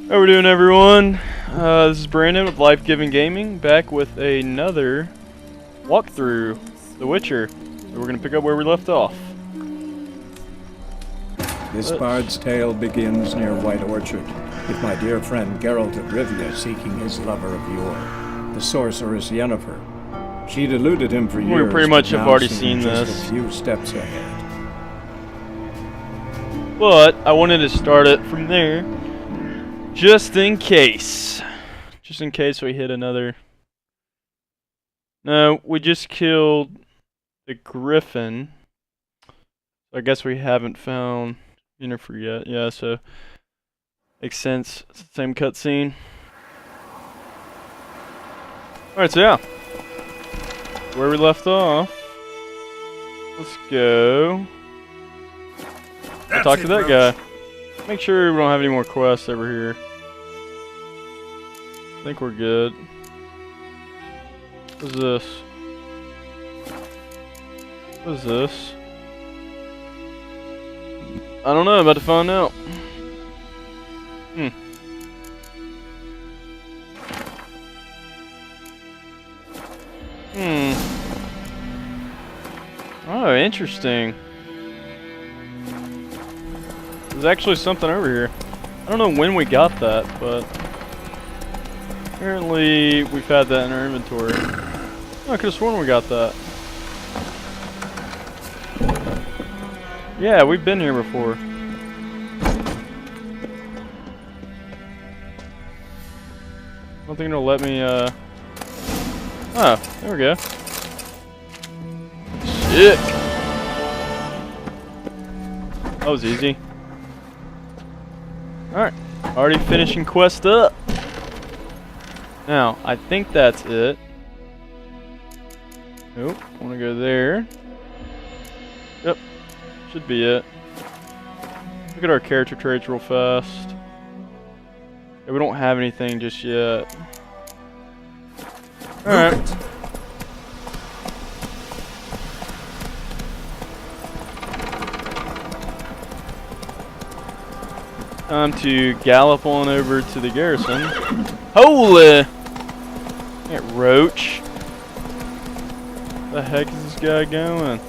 How we doing, everyone? This is Brandon with Life Giving Gaming, back with another walkthrough, The Witcher. So we're gonna pick up where we left off. This bard's tale begins near White Orchard, with my dear friend Geralt of Rivia seeking his lover of yore, the sorceress Yennefer. She'd eluded him for years. We pretty much have now already seemed seen just this. a few steps ahead. But I wanted to start it from there, just in case. Just in case we hit another. No, we just killed the Griffin. I guess we haven't found Yennefer yet. Yeah, so makes sense. It's the same cutscene. Alright, so yeah. Where we left off. Let's go. I'll talk to that guy. Make sure we don't have any more quests over here. I think we're good. What is this? What is this? I don't know, I'm about to find out. Oh, interesting. There's actually something over here. I don't know when we got that, but apparently we've had that in our inventory. Oh, I could have sworn we got that. Yeah, we've been here before. I don't think it'll let me, Oh, there we go. Sick! That was easy. Alright, already finishing quest up. Now, I think that's it. Nope, I want to go there. Yep, should be it. Look at our character traits real fast. Yeah, we don't have anything just yet. Alright. Time to gallop on over to the garrison. Holy! That roach. The heck is this guy going?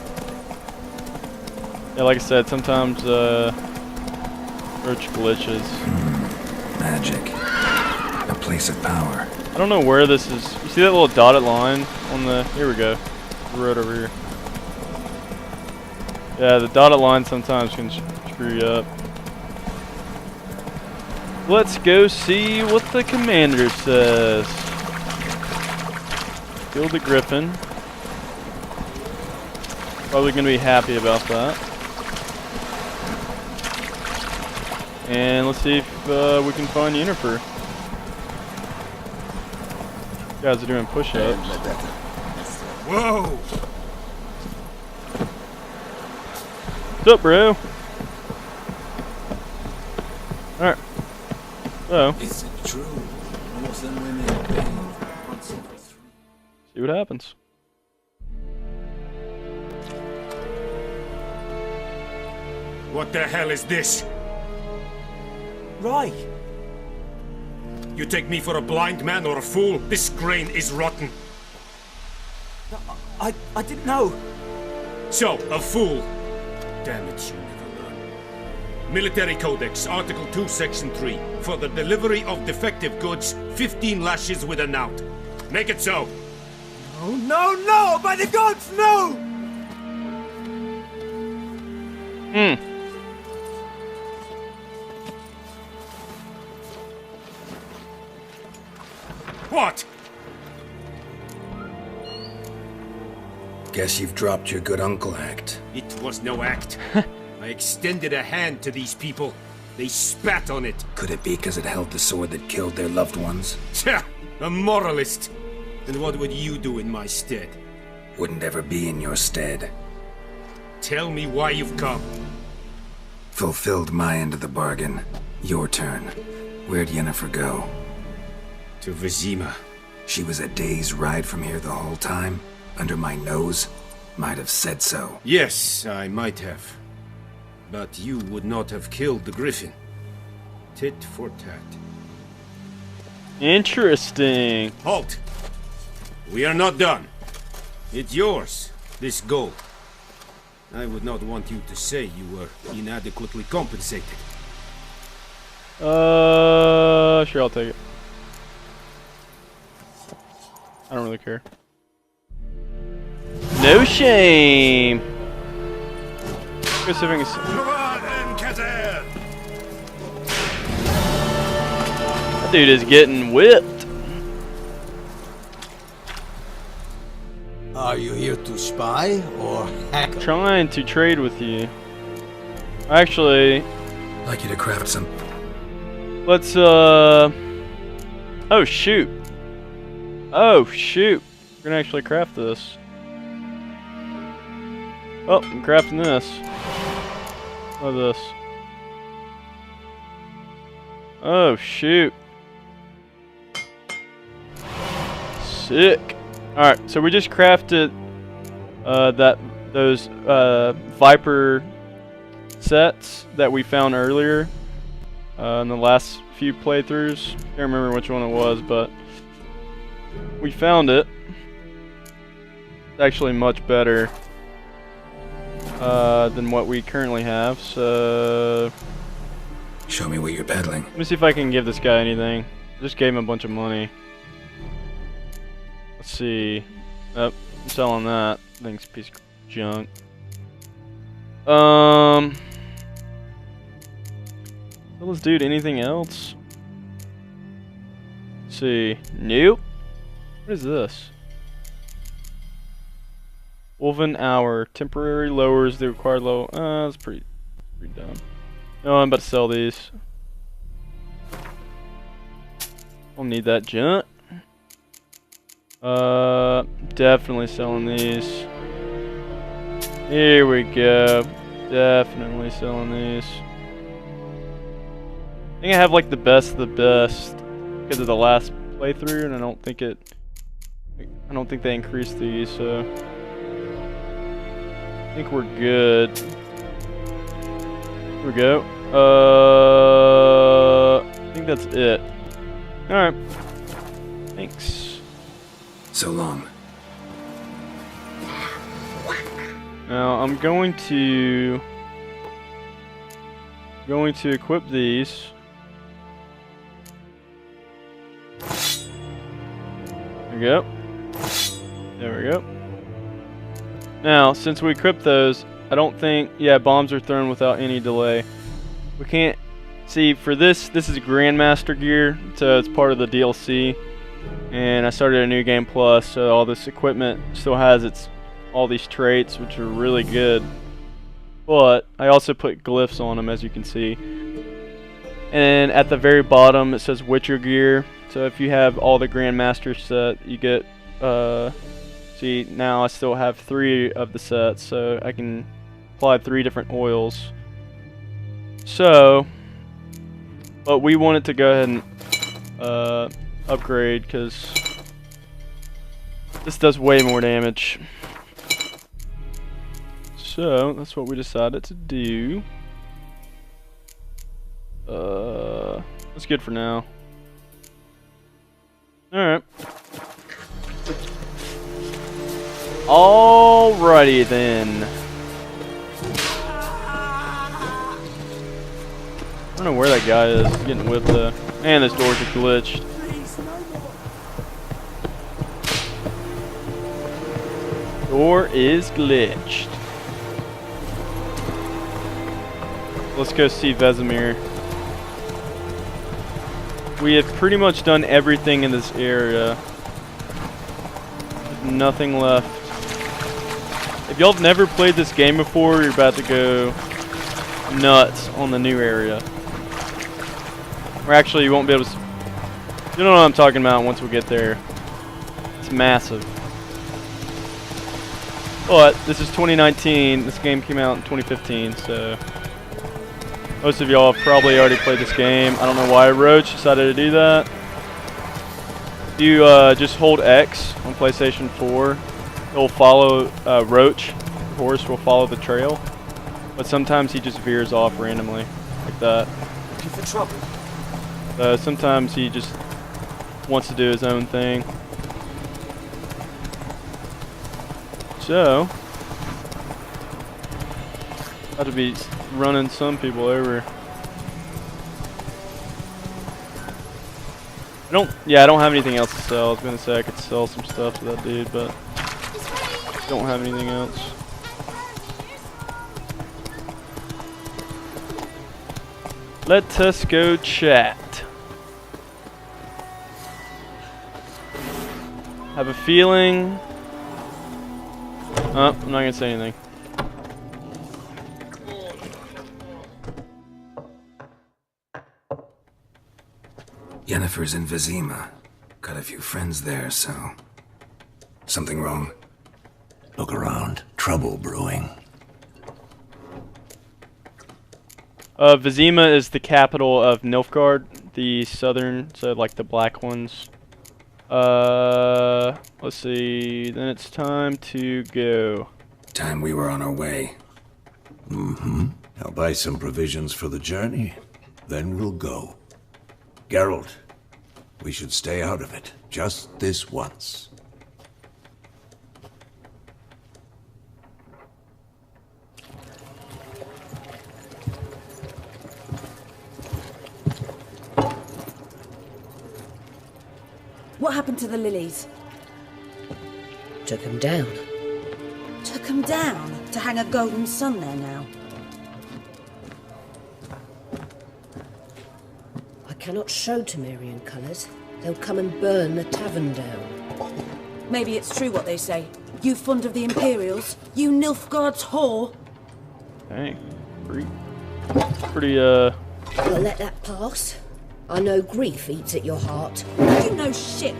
Yeah, like I said, sometimes roach glitches. Magic. A place of power. I don't know where this is. You see that little dotted line on the... Here we go. The road over here. Yeah, the dotted line sometimes can screw you up. Let's go see what the commander says. Kill the Griffin. Probably going to be happy about that. And let's see if we can find Yennefer. You guys are doing push-ups. Whoa! What's up, bro? Alright. So, Is it true? More than women paying for 3. see what happens. What the hell is this? Right. You take me for a blind man or a fool? This grain is rotten. I didn't know. So, a fool. Damn it, you never learn. Military Codex, Article 2, Section 3. For the delivery of defective goods, 15 lashes with a knout. Make it so. Oh, no, no! By the gods, no! What? Guess you've dropped your good uncle act. It was no act. I extended a hand to these people. They spat on it. Could it be because it held the sword that killed their loved ones? Tja, a moralist. And what would you do in my stead? Wouldn't ever be in your stead. Tell me why you've come. Fulfilled my end of the bargain. Your turn. Where'd Yennefer go? To Vizima. She was a day's ride from here the whole time? Under my nose? Might have said so. Yes, I might have. But you would not have killed the Griffin. Tit for tat. Interesting. Halt! We are not done. It's yours, this gold. I would not want you to say you were inadequately compensated. Sure, I'll take it. I don't really care. No shame. Go see if I can That dude is getting whipped. Are you here to spy or hack? Trying to trade with you. Actually, I'd like you to craft some. let's oh shoot. Oh shoot. We're gonna actually craft this. Oh, I'm crafting this. What is this? Oh shoot. Sick. Alright, so we just crafted those Viper sets that we found earlier in the last few playthroughs. Can't remember which one it was, but we found it. It's actually much better than what we currently have, so Show me what you're peddling. let me see if I can give this guy anything. Just gave him a bunch of money. Let's see. Oh, I'm selling that. Thing's a piece of junk. Well, let's do anything else. Let's see. Nope. What is this? Woven hour. Temporary lowers the required level. That's pretty dumb. No, I'm about to sell these. I'll need that junk. Definitely selling these. Here we go. Definitely selling these. I think I have like the best of the best because of the last playthrough, and I don't think they increased these, so I think we're good. Here we go. I think that's it. Alright. Thanks. So long. Now I'm going to equip these. There we go. There we go. Now, since we equipped those, I don't think, yeah, bombs are thrown without any delay. We can't see for this is Grandmaster gear, so it's part of the DLC. And I started a new game plus, so all this equipment still has all these traits, which are really good. But I also put glyphs on them, as you can see. And at the very bottom, it says Witcher gear. So if you have all the Grandmaster set, you get. See, now I still have 3 of the sets, so I can apply 3 different oils. So, but we wanted to go ahead and upgrade because this does way more damage. So that's what we decided to do. That's good for now. Alright. Alrighty then. I don't know where that guy is getting whipped though. Man, this doors are glitched. Door is glitched. Let's go see Vizima. We have pretty much done everything in this area. There's nothing left. If y'all have never played this game before, you're about to go nuts on the new area. Or actually, you won't be able to... You know what I'm talking about once we get there. It's massive. But this is 2019. This game came out in 2015, so... Most of y'all have probably already played this game. I don't know why Roach decided to do that. If you just hold X on PlayStation 4, it'll follow Roach. The horse will follow the trail. But sometimes he just veers off randomly, like that. Looking for trouble. Sometimes he just wants to do his own thing. So, got to be running some people over. I don't have anything else to sell. I was gonna say I could sell some stuff to that dude, but don't have anything else. Let us go chat. Have a feeling. Oh, I'm not gonna say anything. Yennefer's in Vizima. Got a few friends there, so... Something wrong? Look around. Trouble brewing. Vizima is the capital of Nilfguaard, the southern, so like the black ones. Let's see, then it's time to go. Time we were on our way. Mm-hmm. I'll buy some provisions for the journey, then we'll go. Geralt, we should stay out of it, just this once. What happened to the lilies? Took him down. Took them down to hang a golden sun there now. I cannot show Temerian colours. They'll come and burn the tavern down. Maybe it's true what they say. You fond of the Imperials? You Nilfgaard's whore? Dang, pretty I'll let that pass. I know grief eats at your heart. You know shit.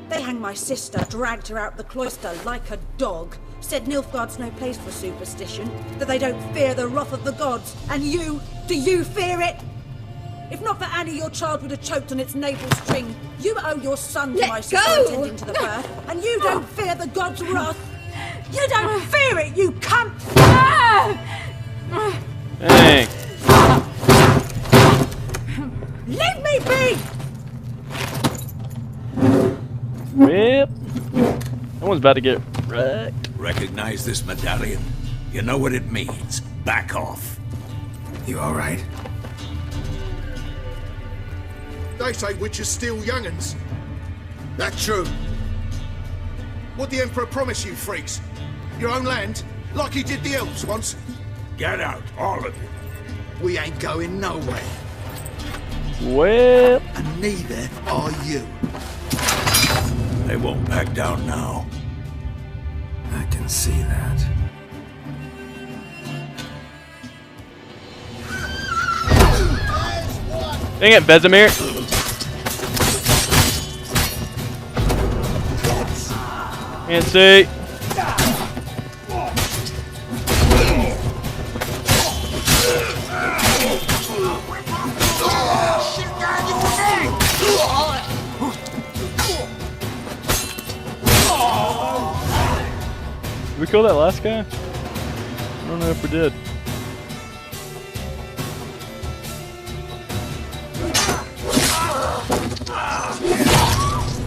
They hanged my sister, dragged her out the cloister like a dog. Said Nilfgaard's no place for superstition, that they don't fear the wrath of the gods. And you, do you fear it? If not for Annie, your child would have choked on its navel string. You owe your son to my sister attending to the birth, and you don't fear the gods' wrath. You don't fear it, you cunt! dang. Leave me be! Whip. Someone's about to get wrecked. Recognize this medallion? You know what it means. Back off. You alright? They say witches steal young'uns. That true? What the Emperor promise you, freaks? Your own land? Like he did the elves once? Get out, all of you. We ain't going nowhere. Whip. And neither are you. They won't back down now. I can see that. Dang it, Vesemir. Can't see. Did we kill that last guy? I don't know if we did.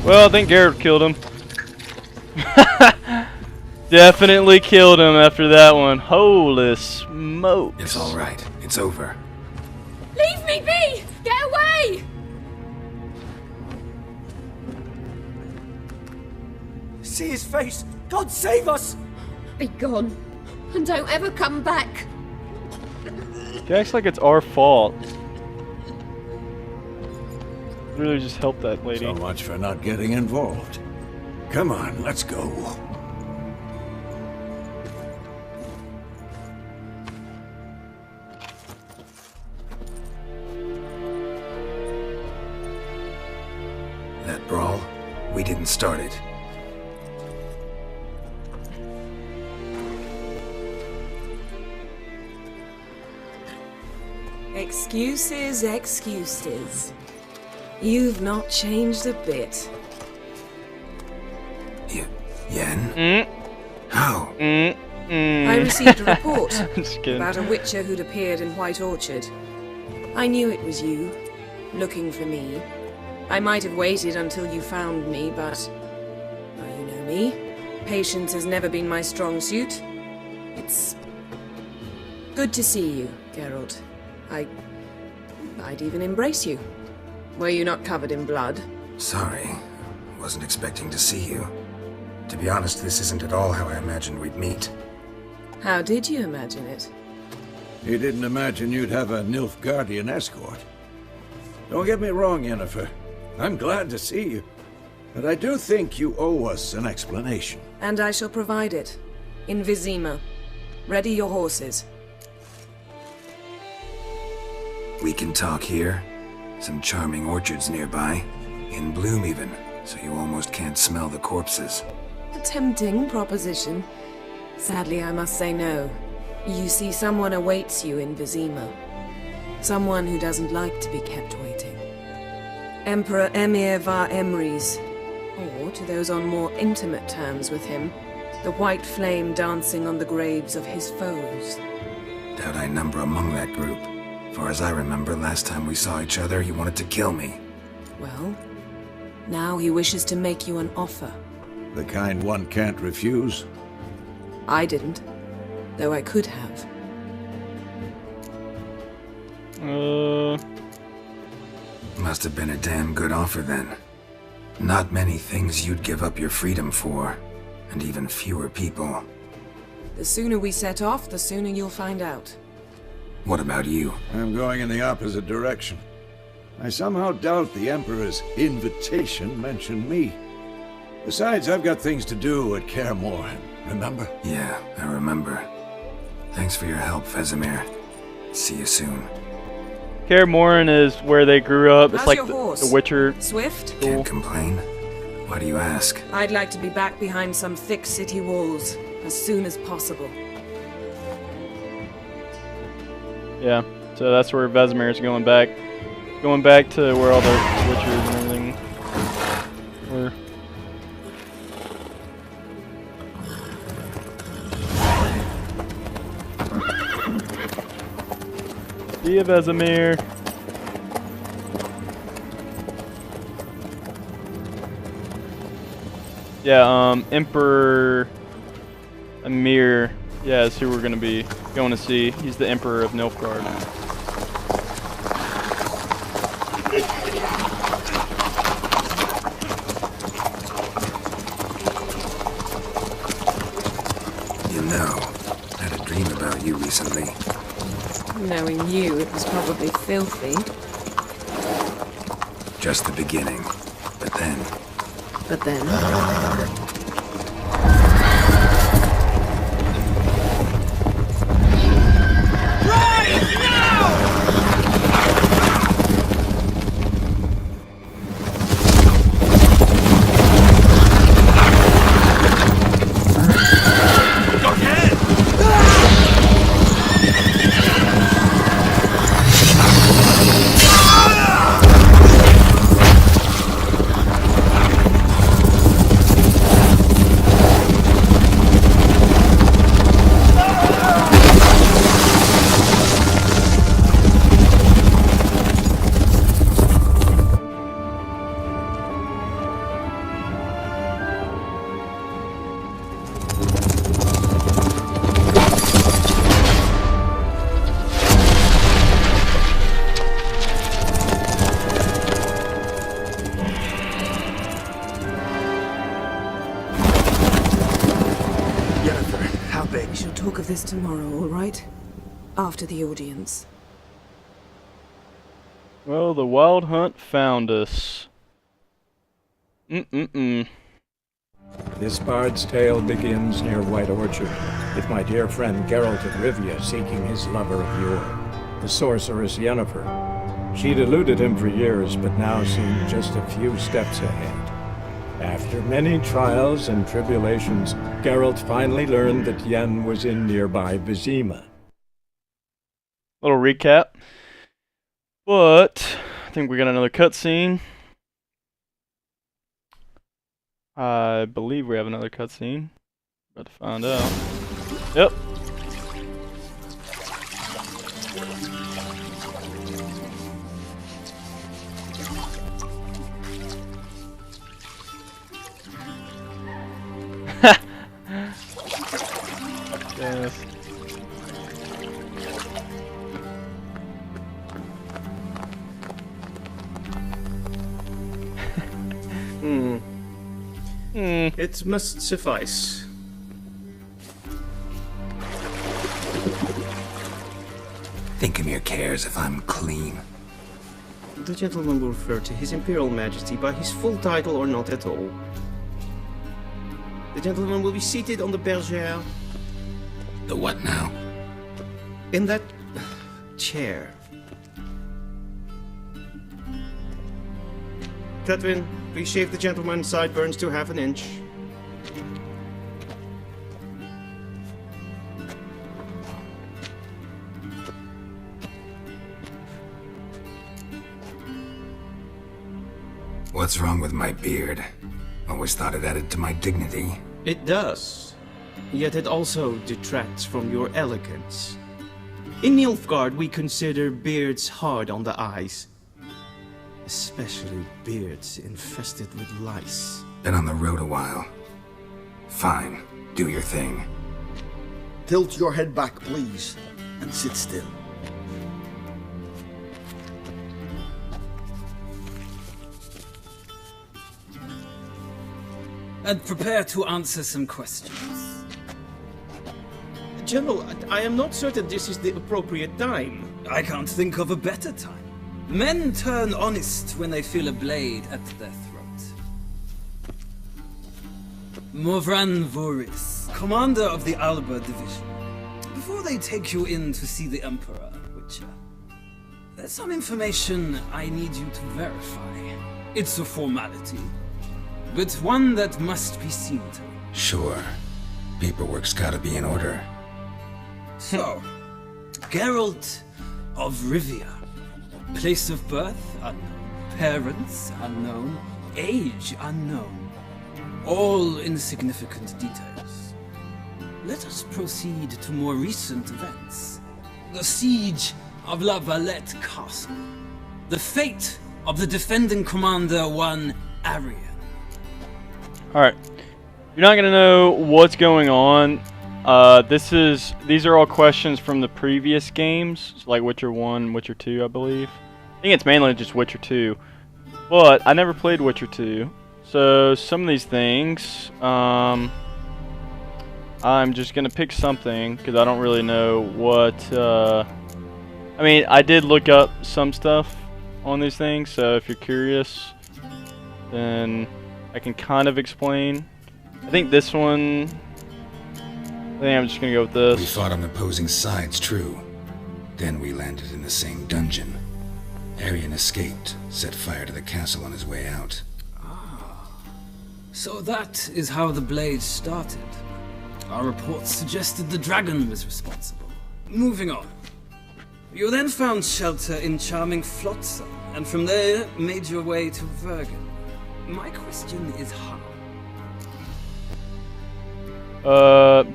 Well, I think Garrett killed him. Definitely killed him after that one. Holy smokes. It's alright. It's over. Leave me be! Get away! See his face! God save us! Be gone. And don't ever come back. He acts like it's our fault. Really just help that lady. So much for not getting involved. Come on, let's go. That brawl, we didn't start it. Excuses, excuses. You've not changed a bit. Yen? How? I received a report Just kidding. about a witcher who'd appeared in White Orchard. I knew it was you, looking for me. I might have waited until you found me, but... well, you know me. Patience has never been my strong suit. It's... good to see you, Geralt. I'd even embrace you. Were you not covered in blood? Sorry. Wasn't expecting to see you. To be honest, this isn't at all how I imagined we'd meet. How did you imagine it? You didn't imagine you'd have a Nilfgaardian escort. Don't get me wrong, Yennefer. I'm glad to see you. But I do think you owe us an explanation. And I shall provide it. In Vizima. Ready your horses. We can talk here. Some charming orchards nearby. In bloom even, so you almost can't smell the corpses. A tempting proposition. Sadly, I must say no. You see, someone awaits you in Vizima. Someone who doesn't like to be kept waiting. Emperor Emir var Emrys. Or, to those on more intimate terms with him, the white flame dancing on the graves of his foes. Doubt I number among that group. For as I remember, last time we saw each other, he wanted to kill me. Well, now he wishes to make you an offer. The kind one can't refuse. I didn't, though I could have. Must have been a damn good offer then. Not many things you'd give up your freedom for, and even fewer people. The sooner we set off, the sooner you'll find out. What about you? I'm going in the opposite direction. I somehow doubt the Emperor's invitation mentioned me. Besides, I've got things to do at Kaer Morhen, remember? Yeah, I remember. Thanks for your help, Vesemir. See you soon. Kaer Morhen is where they grew up. It's How's like your horse? the Witcher. Swift? Can't complain. Why do you ask? I'd like to be back behind some thick city walls as soon as possible. Yeah, so that's where Vesemir is going back. Going back to where all the Witchers and everything were. See ya, Vesemir. Yeah, Emperor Emir, yeah, is who we're gonna be going to see. He's the Emperor of Nilfguaard. You know, I had a dream about you recently. Knowing you, it was probably filthy. Just the beginning. But then... But then... We shall talk of this tomorrow, all right? After the audience. Well, the Wild Hunt found us. This bard's tale begins near White Orchard, with my dear friend Geralt of Rivia seeking his lover of yore, the sorceress Yennefer. She'd eluded him for years, but now seemed just a few steps ahead. After many trials and tribulations, Geralt finally learned that Yen was in nearby Vizima. Little recap. But I think we got another cutscene. I believe we have another cutscene. About to find out. Yep. It must suffice. Thinkemere cares if I'm clean. The gentleman will refer to His Imperial Majesty by his full title or not at all. The gentleman will be seated on the bergère. The what now? In that chair. Catherine, please shave the gentleman's sideburns to half an inch. What's wrong with my beard? Always thought it added to my dignity. It does. Yet it also detracts from your elegance. In Nilfguaard, we consider beards hard on the eyes. Especially beards infested with lice. Been on the road a while. Fine, do your thing. Tilt your head back, please, and sit still. And prepare to answer some questions. General, I am not certain this is the appropriate time. I can't think of a better time. Men turn honest when they feel a blade at their throat. Morvran Voris, commander of the Alba Division. Before they take you in to see the Emperor, Witcher, there's some information I need you to verify. It's a formality, but one that must be seen to. Sure. Paperwork's gotta be in order. So, Geralt of Rivia. Place of birth unknown. Parents unknown. Age unknown. All insignificant details. Let us proceed to more recent events. The siege of La Valette Castle. The fate of the defending commander, one Arian. Alright. You're not gonna know what's going on. These are all questions from the previous games, like Witcher 1, Witcher 2, I believe. I think it's mainly just Witcher 2. But I never played Witcher 2. So some of these things, I'm just gonna pick something because I don't really know what. I mean, I did look up some stuff on these things, so if you're curious, then I can kind of explain. I think this one. I think I'm just gonna go with this. We fought on opposing sides, true. Then we landed in the same dungeon. Arian escaped, set fire to the castle on his way out. So that is how the blade started. Our reports suggested the dragon was responsible. Moving on. You then found shelter in charming Flotsam, and from there made your way to Vergen. My question is how?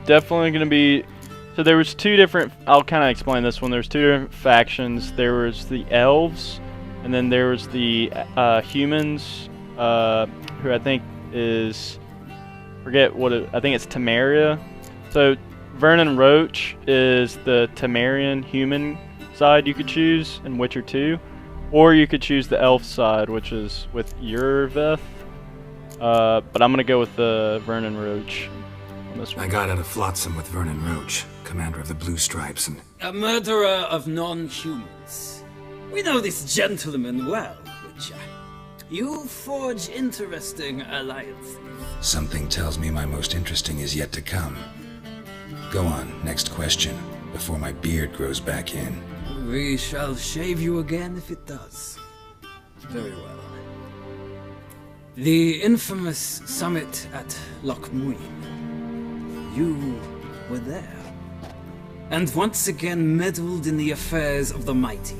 Definitely gonna be. So there was two different. I'll kind of explain this one. There's two different factions. There was the elves, and then there was the humans, who I think is, forget what it. I think it's Temeria. So Vernon Roach is the Temerian human side you could choose in Witcher 2, or you could choose the elf side, which is with Urveth. But I'm gonna go with the Vernon Roach. I got out of Flotsam with Vernon Roach, commander of the Blue Stripes, and a murderer of non-humans. We know this gentleman well, Witcher. You forge interesting alliances. Something tells me my most interesting is yet to come. Go on, next question, before my beard grows back in. We shall shave you again if it does. Very well. The infamous summit at Loch Muin. You were there, and once again meddled in the affairs of the mighty.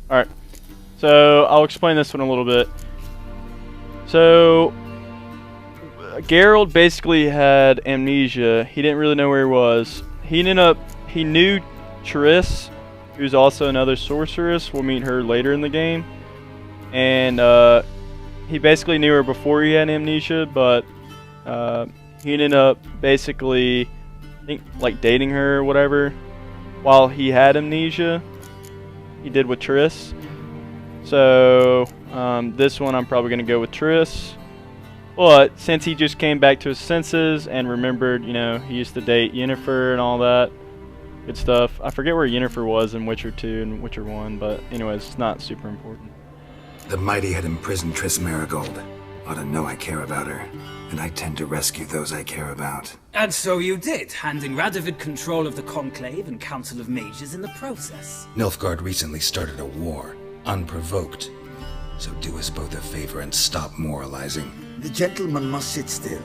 Alright, so I'll explain this one a little bit. So, Geralt basically had amnesia. He didn't really know where he was. He knew Triss, who's also another sorceress. We'll meet her later in the game. And, he basically knew her before he had amnesia, but he ended up basically, I think, like dating her or whatever while he had amnesia. He did with Triss. So This one I'm probably gonna go with Triss. But since he just came back to his senses and remembered, you know, he used to date Yennefer and all that good stuff. I forget where Yennefer was in Witcher 2 and Witcher 1, but anyways, it's not super important. The mighty had imprisoned Triss Marigold. Ought to know I care about her, and I tend to rescue those I care about. And so you did, handing Radovid control of the Conclave and Council of Mages in the process. Nilfguaard recently started a war, unprovoked. So do us both a favor and stop moralizing. The gentleman must sit still.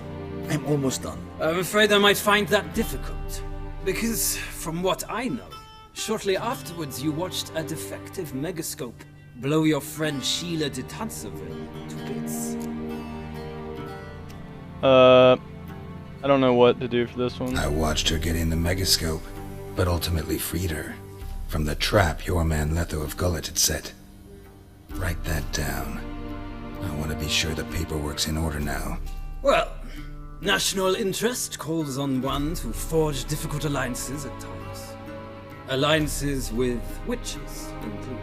I'm almost done. I'm afraid I might find that difficult. Because, from what I know, shortly afterwards you watched a defective megascope blow your friend Sheila de Tanseville to bits. I don't know what to do for this one. I watched her get in the megascope, but ultimately freed her from the trap your man Letho of Gullet had set. Write that down. I want to be sure the paperwork's in order now. Well, national interest calls on one to forge difficult alliances at times. Alliances with witches included.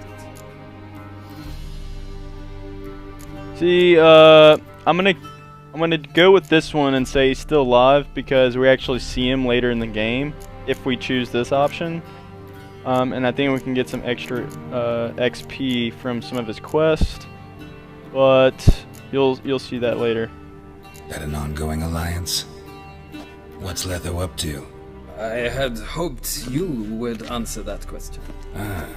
See, I'm gonna go with this one and say he's still alive because we actually see him later in the game if we choose this option. And I think we can get some extra XP from some of his quests, but you'll see that later. That an ongoing alliance? What's Letho up to? I had hoped you would answer that question. Ah,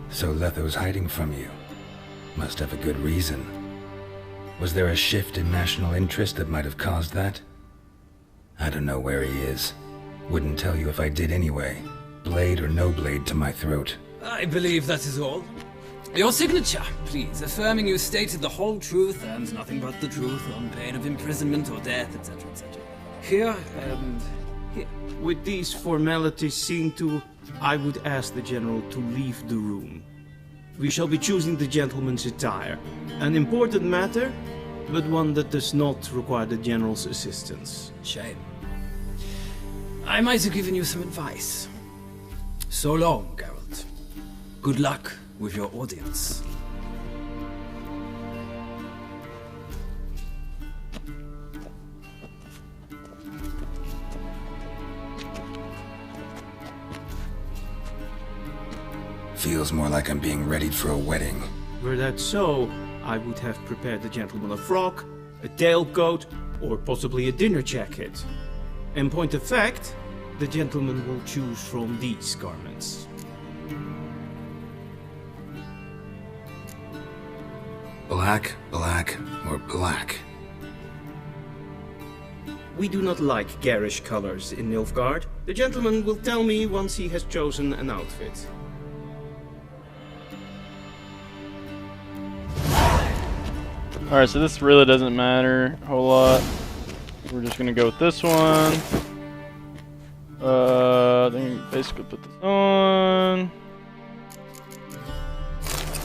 so Letho's hiding from you. Must have a good reason. Was there a shift in national interest that might have caused that? I don't know where he is. Wouldn't tell you if I did anyway. Blade or no blade to my throat. I believe that is all. Your signature, please, affirming you stated the whole truth and nothing but the truth on pain of imprisonment or death, etc., etc. Here and here. With these formalities seen to, I would ask the General to leave the room. We shall be choosing the gentleman's attire. An important matter, but one that does not require the General's assistance. Shame. I might have given you some advice. So long, Geralt. Good luck with your audience. Feels more like I'm being readied for a wedding. Were that so, I would have prepared the gentleman a frock, a tailcoat, or possibly a dinner jacket. In point of fact, the gentleman will choose from these garments. Black, black, or black? We do not like garish colors in Nilfgaard. The gentleman will tell me once he has chosen an outfit. Alright, so this really doesn't matter a whole lot. We're just gonna go with this one. Then basically put this on.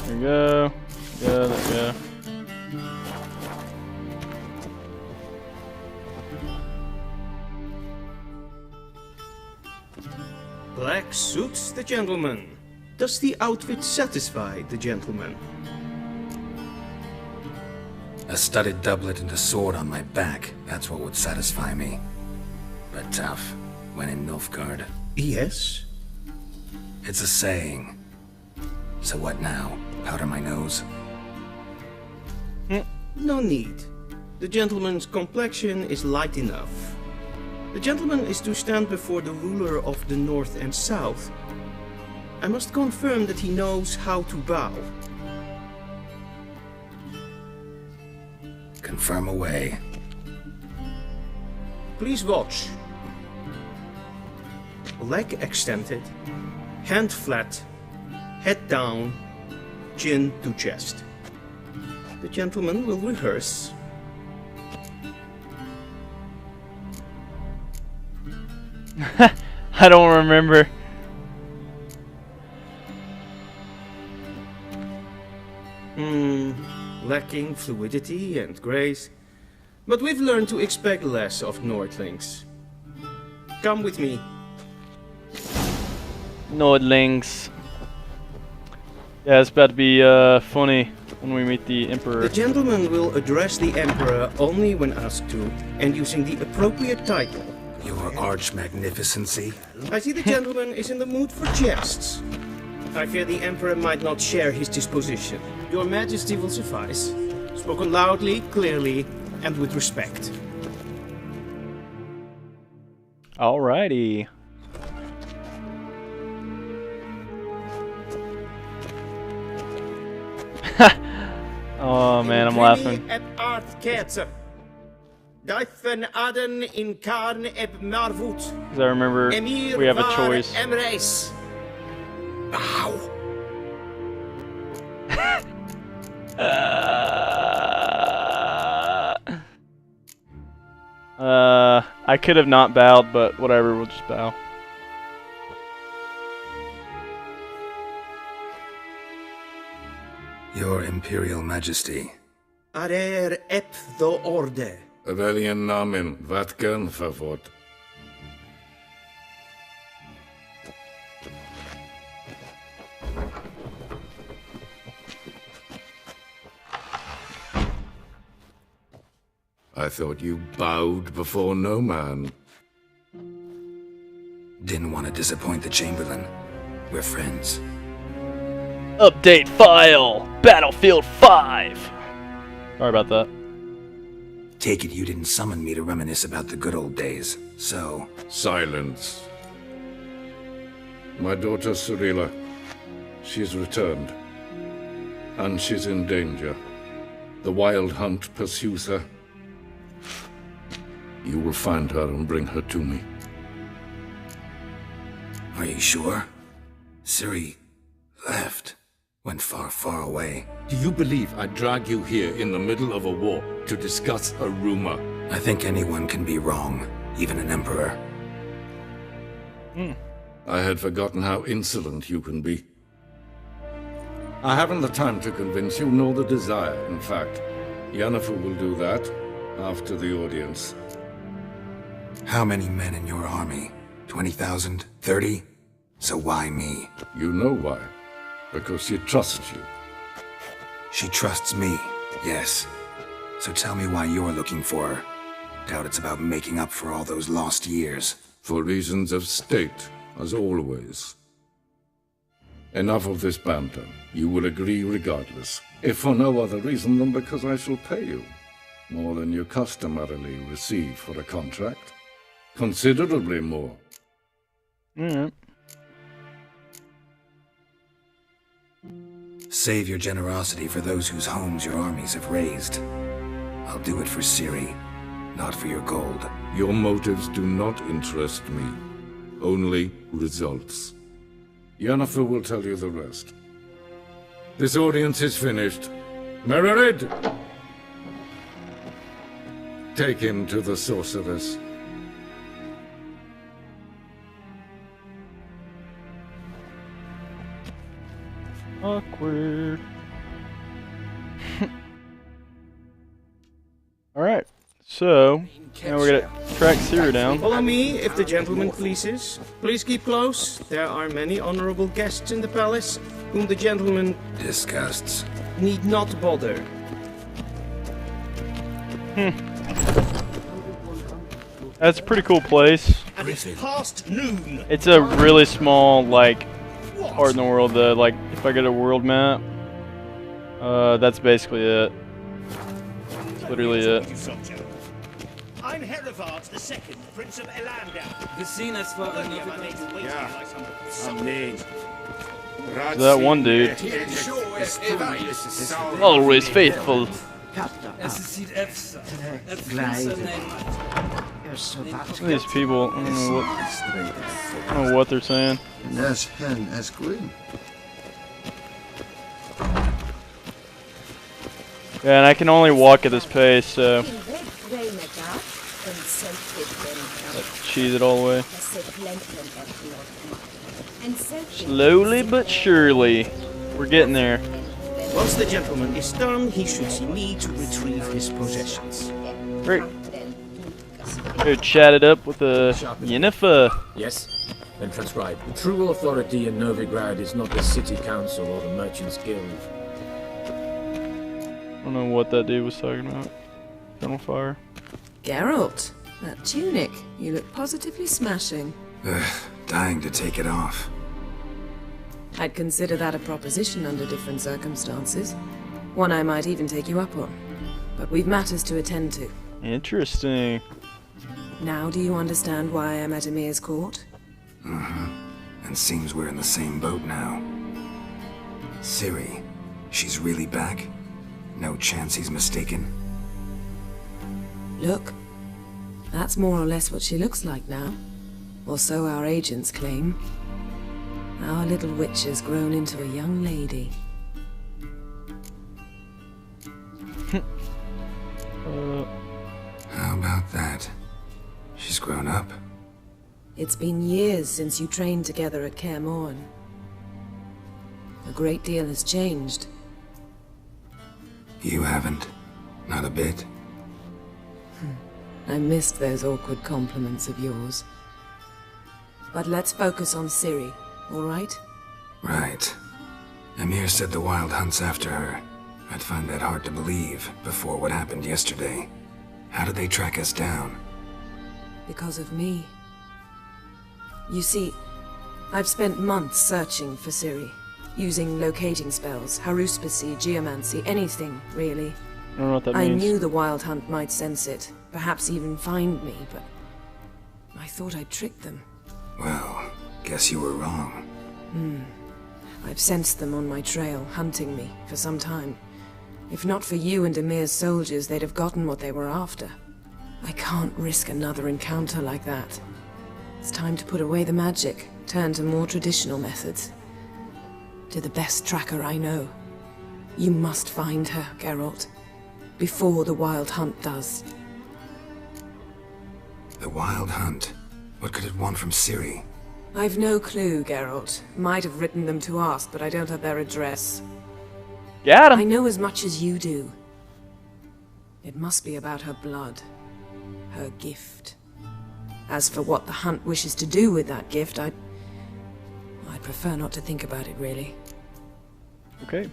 There we go. Yeah, there we go. Black suits the gentleman. Does the outfit satisfy the gentleman? A studded doublet and a sword on my back, that's what would satisfy me. But tough, when in Nilfgaard. Yes? It's a saying. So what now? Powder my nose? No need. The gentleman's complexion is light enough. The gentleman is to stand before the ruler of the North and South. I must confirm that he knows how to bow. Confirm away. Please watch. Leg extended, hand flat, head down, chin to chest. The gentleman will rehearse. I don't remember. Lacking fluidity and grace. But we've learned to expect less of Nordlings. Come with me. Nordlings. Yeah, it's about to be funny. when we meet the Emperor. The gentleman will address the Emperor only when asked to, and using the appropriate title. Your Arch Magnificency? I see the gentleman is in the mood for jests. I fear the Emperor might not share his disposition. Your Majesty will suffice. Spoken loudly, clearly, and with respect. Alrighty. Oh man, I'm laughing. Because I remember we have a choice. I could have not bowed, but whatever, we'll just bow. Your Imperial Majesty. Arer ep the orde. Welchen Namen? Wat gern verwort? I thought you bowed before no man. Didn't want to disappoint the Chamberlain. We're friends. Update file! Battlefield 5! Sorry about that. Take it you didn't summon me to reminisce about the good old days, so... Silence. My daughter Cyrilla, she's returned. And she's in danger. The Wild Hunt pursues her. You will find her and bring her to me. Are you sure? Ciri left. Went far, far away. Do you believe I'd drag you here in the middle of a war to discuss a rumor? I think anyone can be wrong, even an emperor. I had forgotten how insolent you can be. I haven't the time to convince you, nor the desire, in fact. Yennefer will do that after the audience. How many men in your army? 20,000? 30? So why me? You know why. Because she trusts you. She trusts me, yes. So tell me why you're looking for her. Doubt it's about making up for all those lost years. For reasons of state, as always. Enough of this banter. You will agree regardless. If for no other reason than because I shall pay you. More than you customarily receive for a contract. Considerably more. Save your generosity for those whose homes your armies have razed. I'll do it for Ciri, not for your gold. Your motives do not interest me. Only results. Yennefer will tell you the rest. This audience is finished. Mererid! Take him to the sorceress. Awkward. Alright, so now we're gonna track Ciri down. Follow me, if the gentleman pleases. Please keep close. There are many honorable guests in the palace, whom the gentleman disgusts. Need not bother. That's a pretty cool place. And it's past noon. It's a really small, like, part in the world. Like, if I get a world map, that's basically it. That's literally it. I'm Herivard the Second, Prince of Elandar. Vizina's for That one dude. Always faithful. These people, I don't know what they're saying. Yeah, and I can only walk at this pace, so cheese it all the way. Slowly but surely, we're getting there. Once the gentleman is done, he should see me to retrieve his possessions. Great. Go chat it up with Yennefer. Yes, then transcribe. The true authority in Nilfguaard is not the city council or the merchants guild. I don't know what that dude was talking about. Tunnel fire. Geralt, that tunic. You look positively smashing. Ugh, dying to take it off. I'd consider that a proposition under different circumstances. One I might even take you up on. But we've matters to attend to. Interesting. Now do you understand why I'm at Emir's court? And seems we're in the same boat now. Ciri, she's really back? No chance he's mistaken? Look, that's more or less what she looks like now. Or so our agents claim. Our little witch has grown into a young lady. How about that? She's grown up? It's been years since you trained together at Kaer Morhen. A great deal has changed. You haven't? Not a bit? I missed those awkward compliments of yours. But let's focus on Ciri, all right? Right. Emir said the Wild Hunt's after her. I'd find that hard to believe before what happened yesterday. How did they track us down? Because of me. You see, I've spent months searching for Ciri, using locating spells, haruspicy, geomancy, anything, really. I don't know what that I means. knew the Wild Hunt might sense it, perhaps even find me, but I thought I'd tricked them. Well, guess you were wrong. I've sensed them on my trail, hunting me, for some time. If not for you and Emir's soldiers, they'd have gotten what they were after. I can't risk another encounter like that. It's time to put away the magic, turn to more traditional methods. To the best tracker I know. You must find her, Geralt. Before the Wild Hunt does. The Wild Hunt? What could it want from Ciri? I've no clue, Geralt. Might have written them to ask, but I don't have their address. Got him! I know as much as you do. It must be about her blood. Her gift. As for what the Hunt wishes to do with that gift, I'd prefer not to think about it, really. Okay.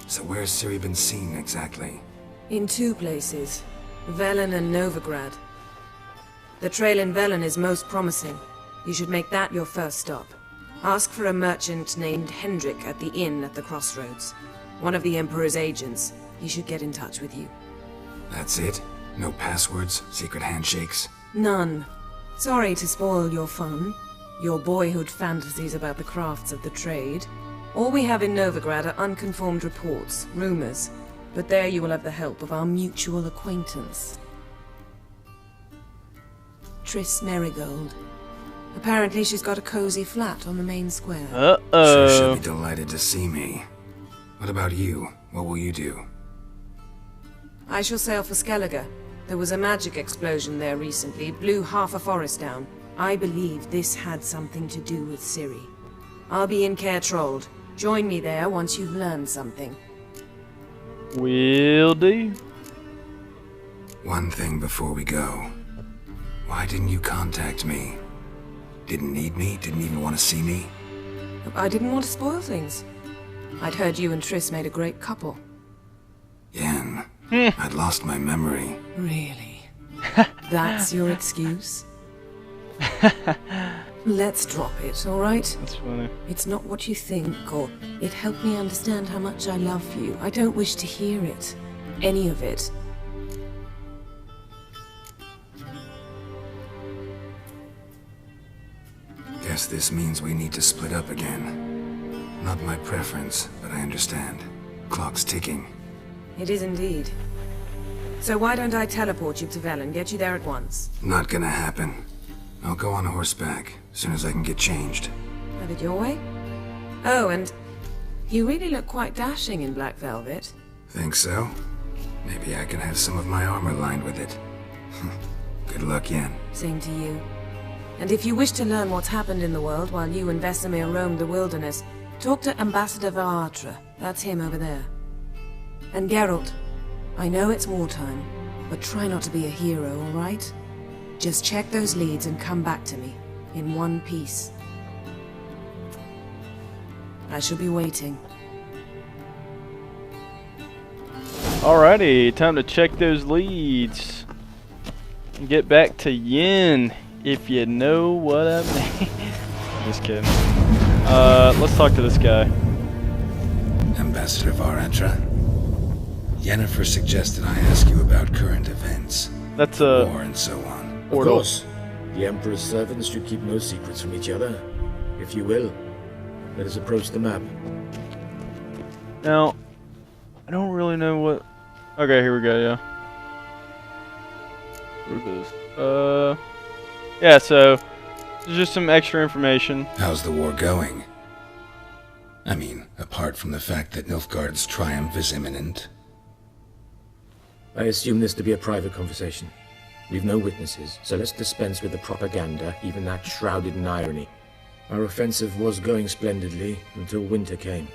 So where's Ciri been seen, exactly? In two places. Velen and Nilfguaard. The trail in Velen is most promising. You should make that your first stop. Ask for a merchant named Hendrik at the inn at the crossroads. One of the Emperor's agents. He should get in touch with you. That's it? No passwords, secret handshakes? None. Sorry to spoil your fun. Your boyhood fantasies about the crafts of the trade. All we have in Nilfguaard are unconfirmed reports, rumors. But there you will have the help of our mutual acquaintance. Triss Merigold. Apparently she's got a cozy flat on the main square. Sure she'll be delighted to see me. What about you? What will you do? I shall sail for Skellige. There was a magic explosion there recently, blew half a forest down. I believe this had something to do with Ciri. I'll be in Caer Trold. Join me there once you've learned something. Will do. One thing before we go. Why didn't you contact me? Didn't need me? Didn't even want to see me? I didn't want to spoil things. I'd heard you and Triss made a great couple. Yen, I'd lost my memory. Really? That's your excuse? Let's drop it, all right? That's funny. It's not what you think, or it helped me understand how much I love you. I don't wish to hear it. Any of it. Guess this means we need to split up again. Not my preference, but I understand. Clock's ticking. It is indeed. So why don't I teleport you to Velen, get you there at once? Not gonna happen. I'll go on horseback, as soon as I can get changed. Have it your way? Oh, and you really look quite dashing in black velvet. Think so? Maybe I can have some of my armor lined with it. Good luck, Yen. Same to you. And if you wish to learn what's happened in the world while you and Vesemir roamed the wilderness, talk to Ambassador Vaatra. That's him over there. And Geralt, I know it's wartime, but try not to be a hero, all right? Just check those leads and come back to me, in one piece. I shall be waiting. Alrighty, time to check those leads. And get back to Yin, if you know what I mean. Just kidding. Let's talk to this guy. Ambassador Varatra, Yennefer suggested I ask you about current events. That's war and so on. Of course. The Emperor's servants should keep no secrets from each other. If you will, let us approach the map. Now, I don't really know what... Okay, here we go, yeah. What is this? Yeah, so, there's just some extra information. How's the war going? I mean, apart from the fact that Nilfgaard's triumph is imminent. I assume this to be a private conversation. We've no witnesses, so let's dispense with the propaganda, even that shrouded in irony. Our offensive was going splendidly until winter came.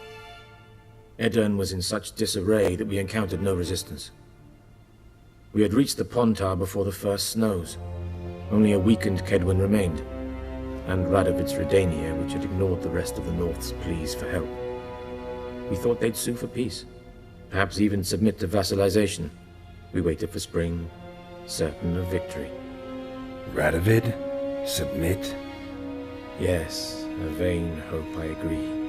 Edirn was in such disarray that we encountered no resistance. We had reached the Pontar before the first snows. Only a weakened Kedwin remained, and Radovid's Redania, which had ignored the rest of the North's pleas for help. We thought they'd sue for peace, perhaps even submit to vassalization. We waited for spring, certain of victory. Radovid? Submit? Yes, a vain hope, I agree.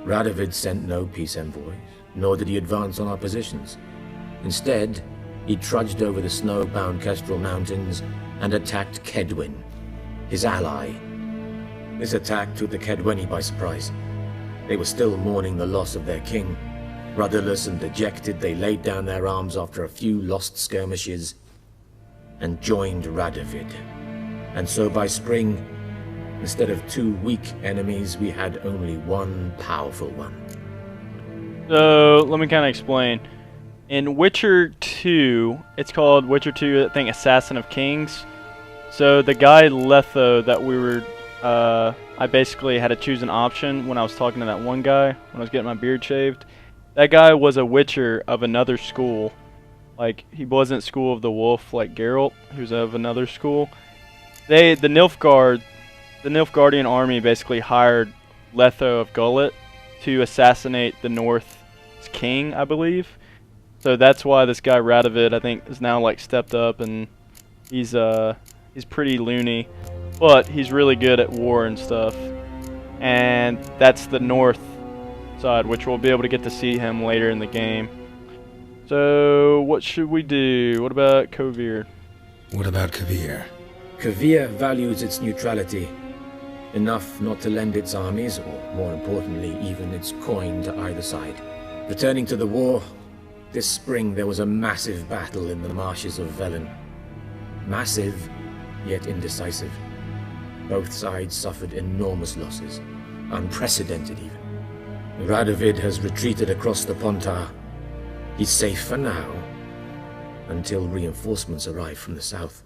Radovid sent no peace envoys, nor did he advance on our positions. Instead, he trudged over the snow-bound Kestrel Mountains and attacked Kedwin, his ally. This attack took the Kedweni by surprise. They were still mourning the loss of their king. Rudderless and dejected, they laid down their arms after a few lost skirmishes and joined Radovid. And so by spring, instead of 2 weak enemies, we had only one powerful one. So, let me kind of explain. In Witcher 2, it's called Witcher 2, I think, Assassin of Kings. So, the guy Letho that we were, I basically had to choose an option when I was talking to that one guy, when I was getting my beard shaved. That guy was a Witcher of another school. Like, he wasn't School of the Wolf like Geralt, he was of another school. The Nilfgaardian army basically hired Letho of Gullet to assassinate the North's king, I believe. So that's why this guy Radovid, I think, is now like stepped up, and he's pretty loony, but he's really good at war and stuff. And that's the North side, which we'll be able to get to see him later in the game. So what should we do? What about Kovir? What about Kovir? Kovir values its neutrality, enough not to lend its armies, or more importantly, even its coin to either side. Returning to the war, this spring there was a massive battle in the marshes of Velen. Massive, yet indecisive. Both sides suffered enormous losses, unprecedented even. Radovid has retreated across the Pontar. He's safe for now, until reinforcements arrive from the south.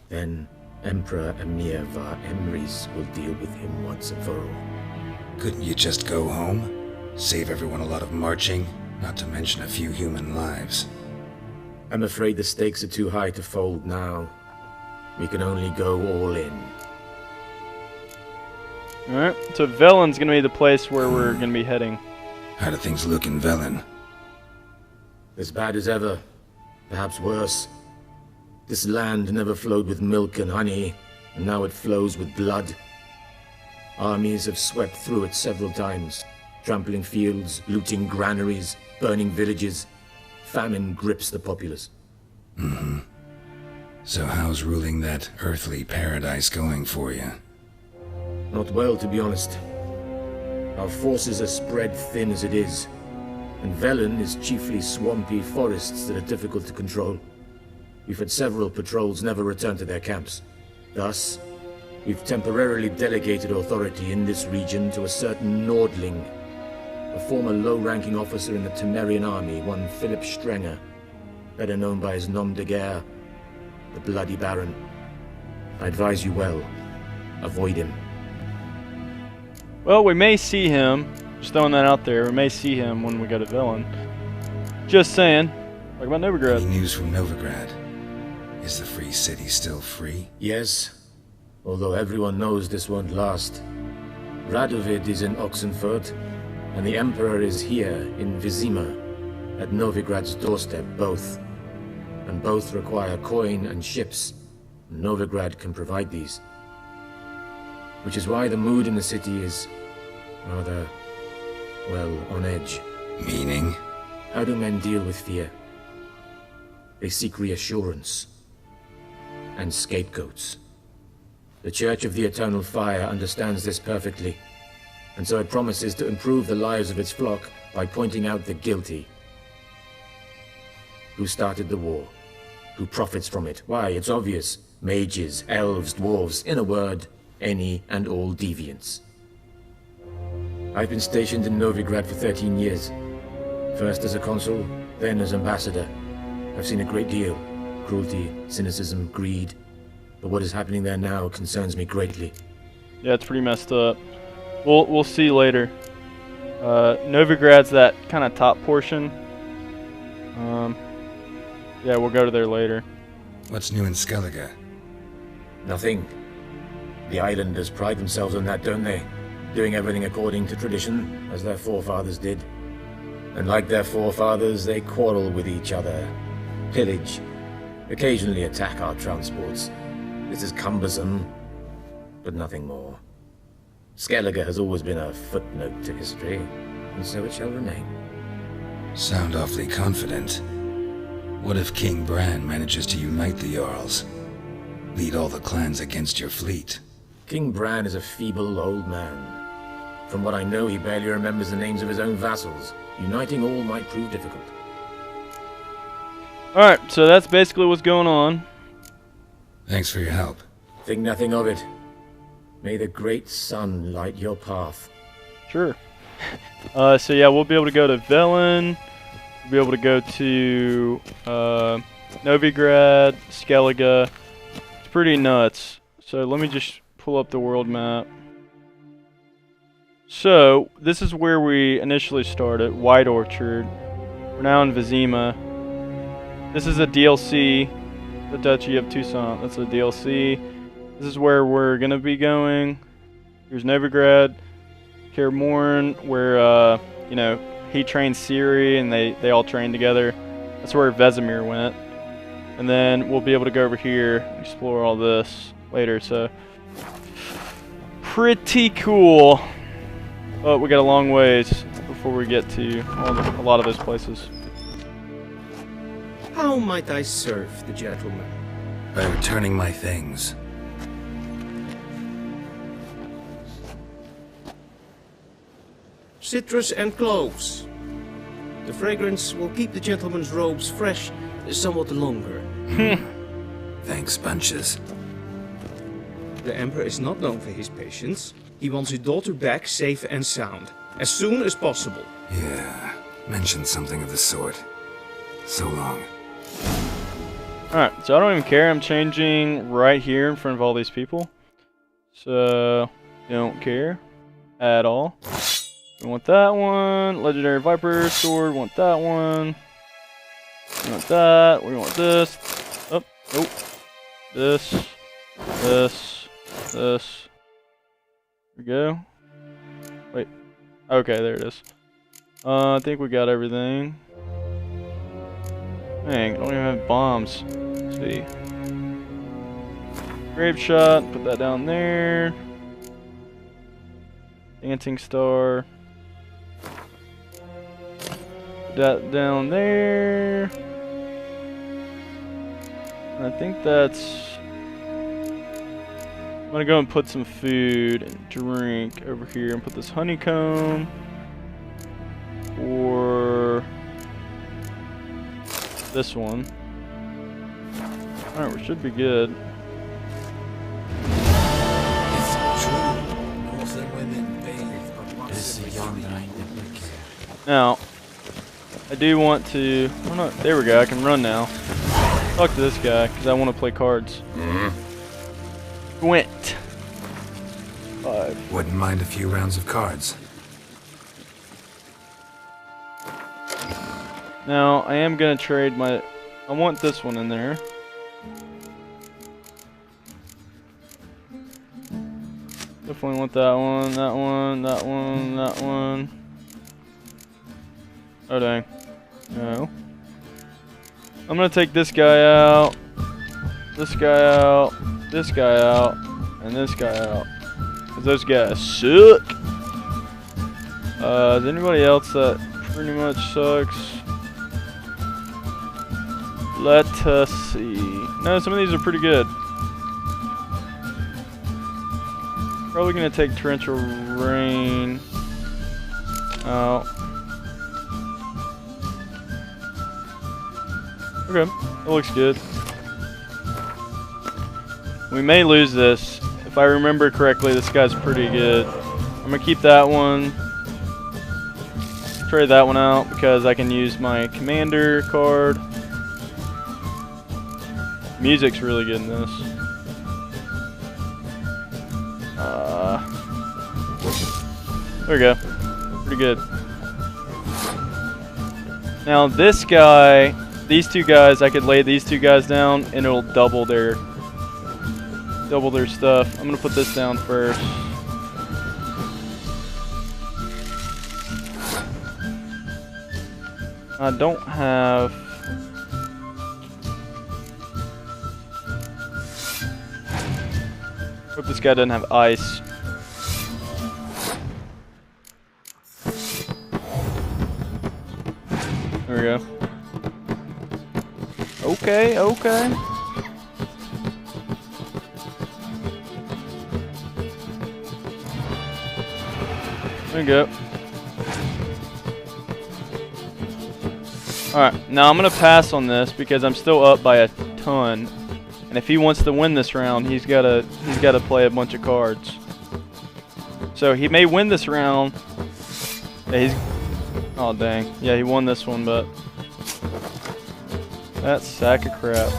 Then Emperor Emir var Emrys will deal with him once and for all. Couldn't you just go home? Save everyone a lot of marching, not to mention a few human lives. I'm afraid the stakes are too high to fold now. We can only go all in. Alright, so Velen's gonna be the place where we're gonna be heading. How do things look in Velen? As bad as ever, perhaps worse. This land never flowed with milk and honey, and now it flows with blood. Armies have swept through it several times, trampling fields, looting granaries, burning villages. Famine grips the populace. Mm-hmm. So how's ruling that earthly paradise going for you? Not well, to be honest. Our forces are spread thin as it is, and Velen is chiefly swampy forests that are difficult to control. We've had several patrols never return to their camps. Thus, we've temporarily delegated authority in this region to a certain Nordling, a former low-ranking officer in the Temerian army, one Philip Strenger, better known by his nom de guerre, the Bloody Baron. I advise you well. Avoid him. Well, we may see him. Just throwing that out there. We may see him when we go to Velen. Just saying. Talk about Novigrad. Any news from Novigrad? Is the free city still free? Yes, although everyone knows this won't last. Radovid is in Oxenfurt, and the Emperor is here in Vizima. at Novigrad's doorstep, both. And both require coin and ships. Novigrad can provide these. Which is why the mood in the city is rather, well, on edge. Meaning? How do men deal with fear? They seek reassurance. And scapegoats. The Church of the Eternal Fire understands this perfectly, and so it promises to improve the lives of its flock by pointing out the guilty. Who started the war? Who profits from it? Why, it's obvious. Mages, elves, dwarves, in a word, any and all deviants. I've been stationed in Novigrad for 13 years. First as a consul, then as ambassador. I've seen a great deal. Cruelty, cynicism, greed. But what is happening there now concerns me greatly. Yeah, it's pretty messed up. We'll see later. Novigrad's that kind of top portion. Yeah, we'll go to there later. What's new in Skellige? Nothing. The islanders pride themselves on that, don't they? Doing everything according to tradition, as their forefathers did. And like their forefathers, they quarrel with each other, pillage, occasionally attack our transports. This is cumbersome, but nothing more. Skellige has always been a footnote to history, and so it shall remain. Sound awfully confident. What if King Bran manages to unite the Jarls? Lead all the clans against your fleet? King Bran is a feeble old man. From what I know, he barely remembers the names of his own vassals. Uniting all might prove difficult. Alright, so that's basically what's going on. Thanks for your help. Think nothing of it. May the great sun light your path. Sure. So yeah, we'll be able to go to Velen. We'll be able to go to Novigrad, Skellige. It's pretty nuts. So let me just pull up the world map. So this is where we initially started, White Orchard. We're now in Vizima. This is a DLC. The Duchy of Toussaint. That's a DLC. This is where we're gonna be going. Here's Novigrad, Kaer Morhen, where you know, he trained Ciri and they all trained together. That's where Vesemir went. And then we'll be able to go over here and explore all this later. So pretty cool. But we got a long ways before we get to a lot of those places. How might I serve the gentleman? By returning my things. Citrus and cloves. The fragrance will keep the gentleman's robes fresh somewhat longer. Thanks, bunches. The Emperor is not known for his patience. He wants his daughter back safe and sound, as soon as possible. Yeah, mentioned something of the sort. So long. Alright, so I don't even care. I'm changing right here in front of all these people. So, don't care at all. We want that one. Legendary Viper Sword. We want that one. We want that. We want this. Oh, nope. This. This. This. There we go. Wait. Okay, there it is. I think we got everything. Dang, I don't even have bombs. Let's see. Grape shot. Put that down there. Dancing star. Put that down there. I think that's... I'm gonna go and put some food and drink over here and put this honeycomb. Or this one. Alright, we should be good. Now, I do want to... Oh no, there we go, I can run now. Talk to this guy, because I want to play cards. Gwent. 5. Wouldn't mind a few rounds of cards. Now, I am going to trade my... I want this one in there. Definitely want that one, that one, that one, that one. Oh dang. No. I'm gonna take this guy out, this guy out, this guy out, and this guy out. 'Cause those guys suck. Is anybody else that pretty much sucks? Let us see. No, some of these are pretty good. Probably gonna take Torrential Rain out. Okay, that looks good. We may lose this. If I remember correctly, this guy's pretty good. I'm gonna keep that one. Trade that one out because I can use my commander card. Music's really good in this. There we go. Pretty good. Now this guy, these two guys, I could lay these two guys down and it'll double their stuff. I'm gonna put this down first. I don't have. Hope this guy doesn't have ice. There we go. Okay, okay. There we go. Alright, now I'm going to pass on this because I'm still up by a ton. And if he wants to win this round, he's got to play a bunch of cards. So he may win this round. Yeah, oh dang. Yeah, he won this one, but that sack of crap.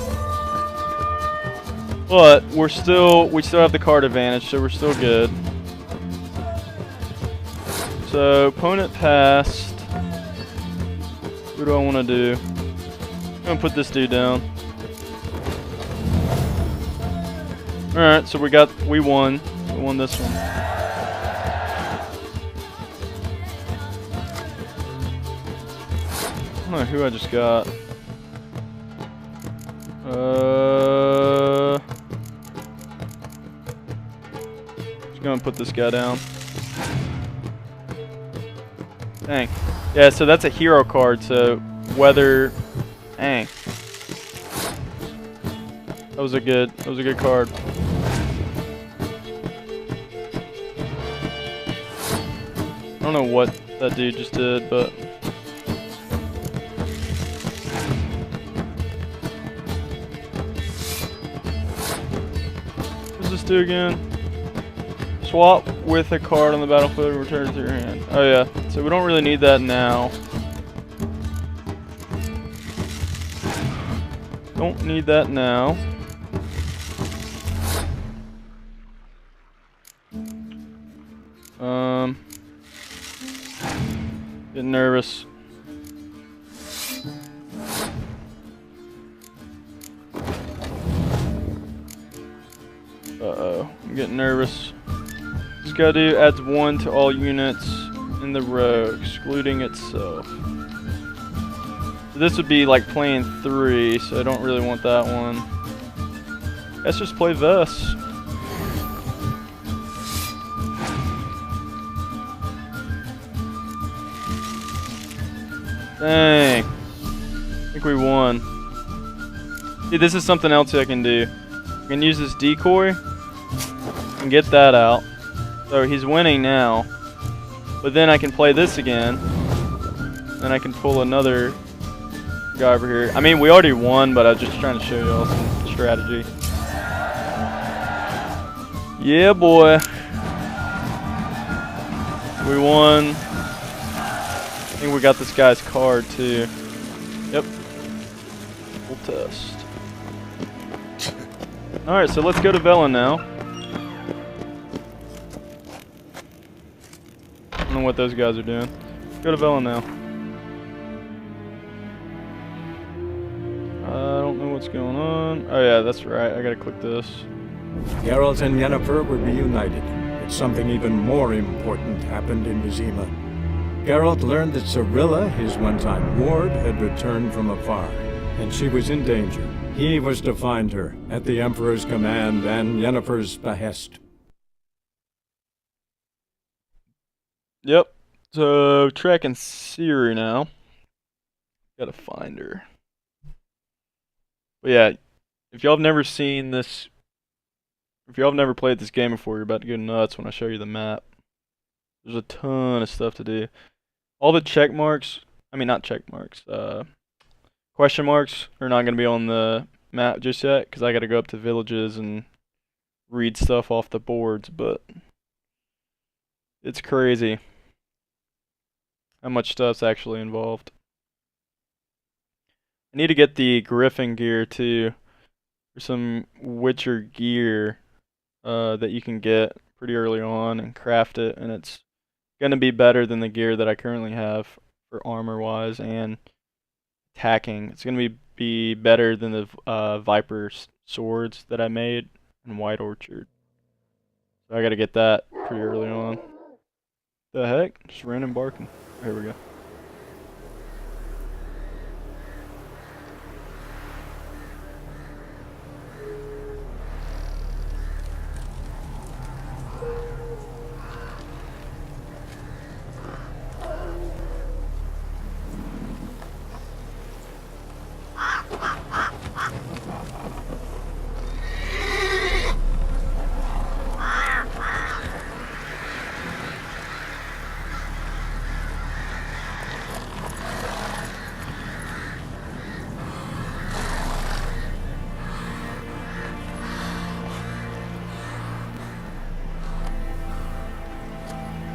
But we still have the card advantage, so we're still good. So opponent passed. What do I want to do? I'm gonna put this dude down. Alright, so we won. We won this one. I don't know who I just got. Just gonna put this guy down. Dang. Yeah, so that's a hero card, so whether... Dang. That was a good card. I don't know what that dude just did, but... What does this do again? Swap with a card on the battlefield and return it to your hand. Oh yeah, so we don't really need that now. Don't need that now. Getting nervous. Uh-oh, I'm getting nervous. This guy do adds 1 to all units in the row, excluding itself. So this would be like playing 3, so I don't really want that one. Let's just play this. Dang. I think we won. See, this is something else I can do. I can use this decoy and get that out. So he's winning now. But then I can play this again. Then I can pull another guy over here. I mean, we already won, but I was just trying to show y'all some strategy. Yeah, boy. We won. I think we got this guy's card, too. Yep. We'll test. Alright, so let's go to Velen now. I don't know what those guys are doing. Let's go to Velen now. I don't know what's going on. Oh yeah, that's right. I gotta click this. Geralt and Yennefer were reunited, but something even more important happened in Vizima. Geralt learned that Cirilla, his one-time ward, had returned from afar, and she was in danger. He was to find her, at the Emperor's command and Yennefer's behest. Yep. So, tracking Ciri now. Gotta find her. But yeah, if y'all have never seen this, if y'all have never played this game before, you're about to go nuts when I show you the map. There's a ton of stuff to do. All the check marks, I mean not check marks, question marks are not going to be on the map just yet, because I got to go up to villages and read stuff off the boards, but it's crazy how much stuff's actually involved. I need to get the Griffin gear too. There's some Witcher gear that you can get pretty early on and craft it, and it's going to be better than the gear that I currently have for armor wise and attacking. It's going to be better than the Viper swords that I made in White Orchard. So I got to get that pretty early on. The heck? Just random barking. Here we go.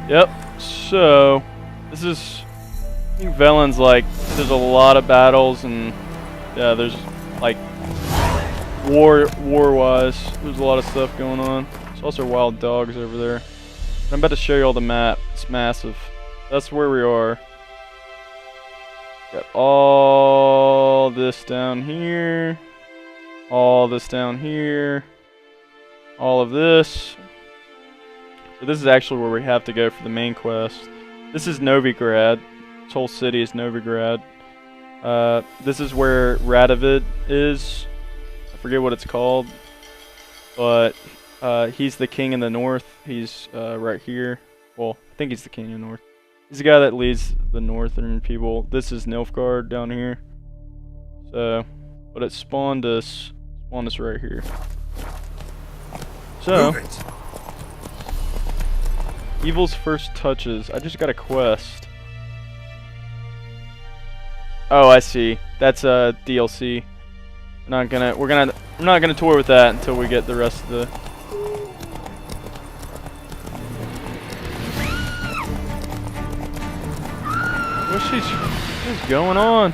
Yep, so this is, I think Velen's like, there's a lot of battles and yeah, there's like war-wise, there's a lot of stuff going on. There's also wild dogs over there. I'm about to show you all the map, it's massive. That's where we are. Got all this down here, all this down here, all of this. So this is actually where we have to go for the main quest. This is Nilfguaard. This whole city is Nilfguaard. This is where Radovid is. I forget what it's called. But he's the king in the north. He's right here. Well, I think he's the king in the north. He's the guy that leads the northern people. This is Nilfguaard down here. So, but it spawned us right here. So, Evil's First Touches. I just got a quest. Oh, I see. That's a DLC. I'm not gonna tour with that until we get the rest of the. What's going on?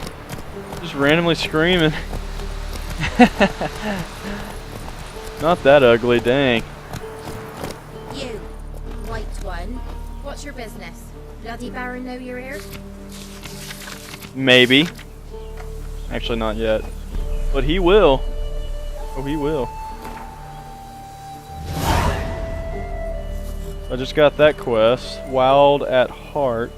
Just randomly screaming. Not that ugly, dang. You, white one. What's your business? Bloody Baron know you're here? Maybe. Actually, not yet. But he will. Oh, he will. I just got that quest. Wild at Heart.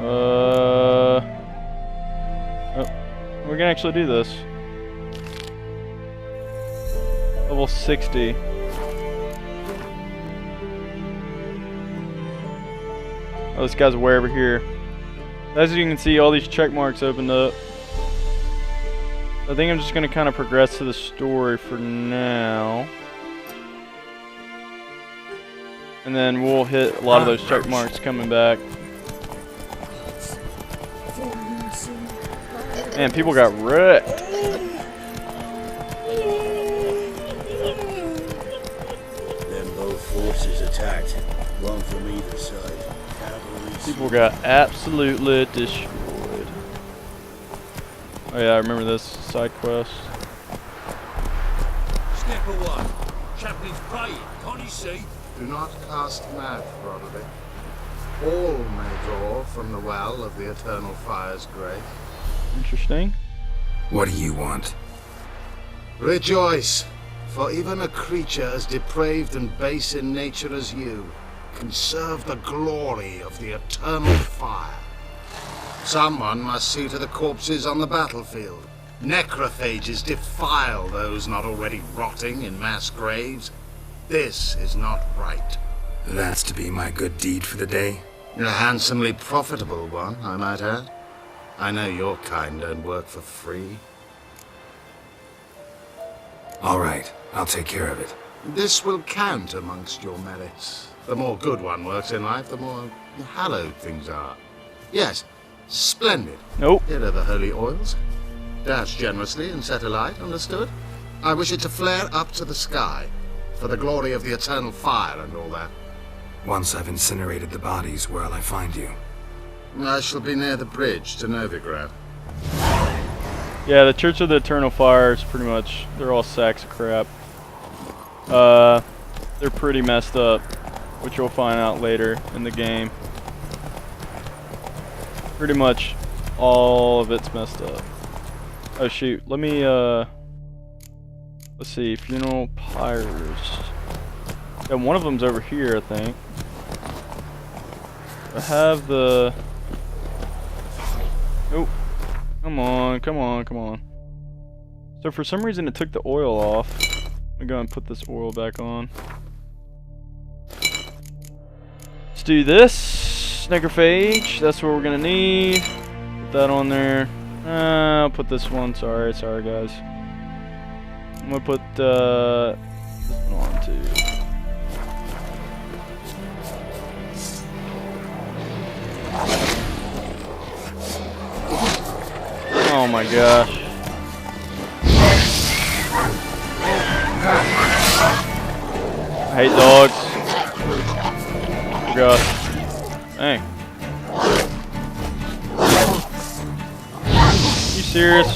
Oh, we can actually do this. Level 60. Oh, this guy's way over here. As you can see, all these check marks opened up. I think I'm just going to kind of progress to the story for now. And then we'll hit a lot of those check marks coming back. Man, people got wrecked. Then both forces attacked, one from either side. People got absolutely destroyed. Oh yeah, I remember this side quest. Step away. Chaplain's praying, can't you see? Do not cast math, Roderick. All may draw from the well of the eternal fire's grace. Interesting. What do you want? Rejoice, for even a creature as depraved and base in nature as you can serve the glory of the eternal fire. Someone must see to the corpses on the battlefield. Necrophages defile those not already rotting in mass graves. This is not right. That's to be my good deed for the day? A handsomely profitable one, I might add. I know your kind don't work for free. All right, I'll take care of it. This will count amongst your merits. The more good one works in life, the more hallowed things are. Yes, splendid. Nope. Here are the holy oils. Dash generously and set alight, understood? I wish it to flare up to the sky, for the glory of the eternal fire and all that. Once I've incinerated the bodies, where'll I find you? I shall be near the bridge to Nilfguaard. Yeah, the Church of the Eternal Fire is pretty much, they're all sacks of crap. They're pretty messed up, which you'll find out later in the game. Pretty much all of it's messed up. Oh shoot, let me, let's see, Funeral Pyres. Yeah, one of them's over here, I think. I have the... Oh, come on, come on, come on. So for some reason it took the oil off. Let me go and put this oil back on. Let's do this. Necrophage, that's what we're gonna need. Put that on there. I'll put this one, sorry guys. I'm gonna put this one on too. Oh my gosh. I hate dogs. Oh gosh. Dang. You serious?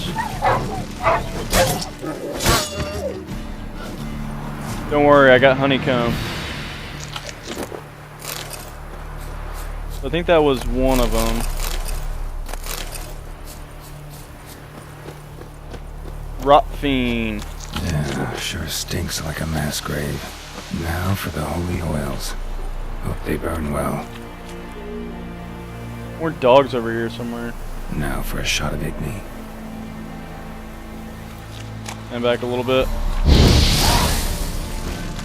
Don't worry, I got honeycomb. I think that was one of them. Rot Fiend. Yeah, sure stinks like a mass grave. Now for the holy oils. Hope they burn well. More dogs over here somewhere. Now for a shot of Igni. And back a little bit.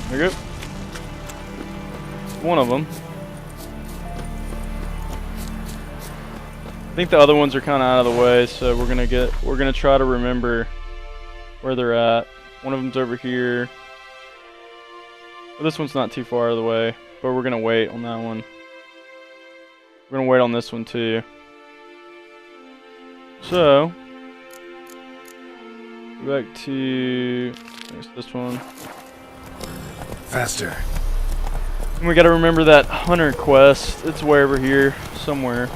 There you go. One of them. I think the other ones are kind of out of the way, so we're gonna try to remember where they're at. One of them's over here. Well, this one's not too far out of the way, but we're gonna wait on that one. We're gonna wait on this one too. So, go back to there's this one. Faster. And we gotta remember that hunter quest. It's way over here somewhere.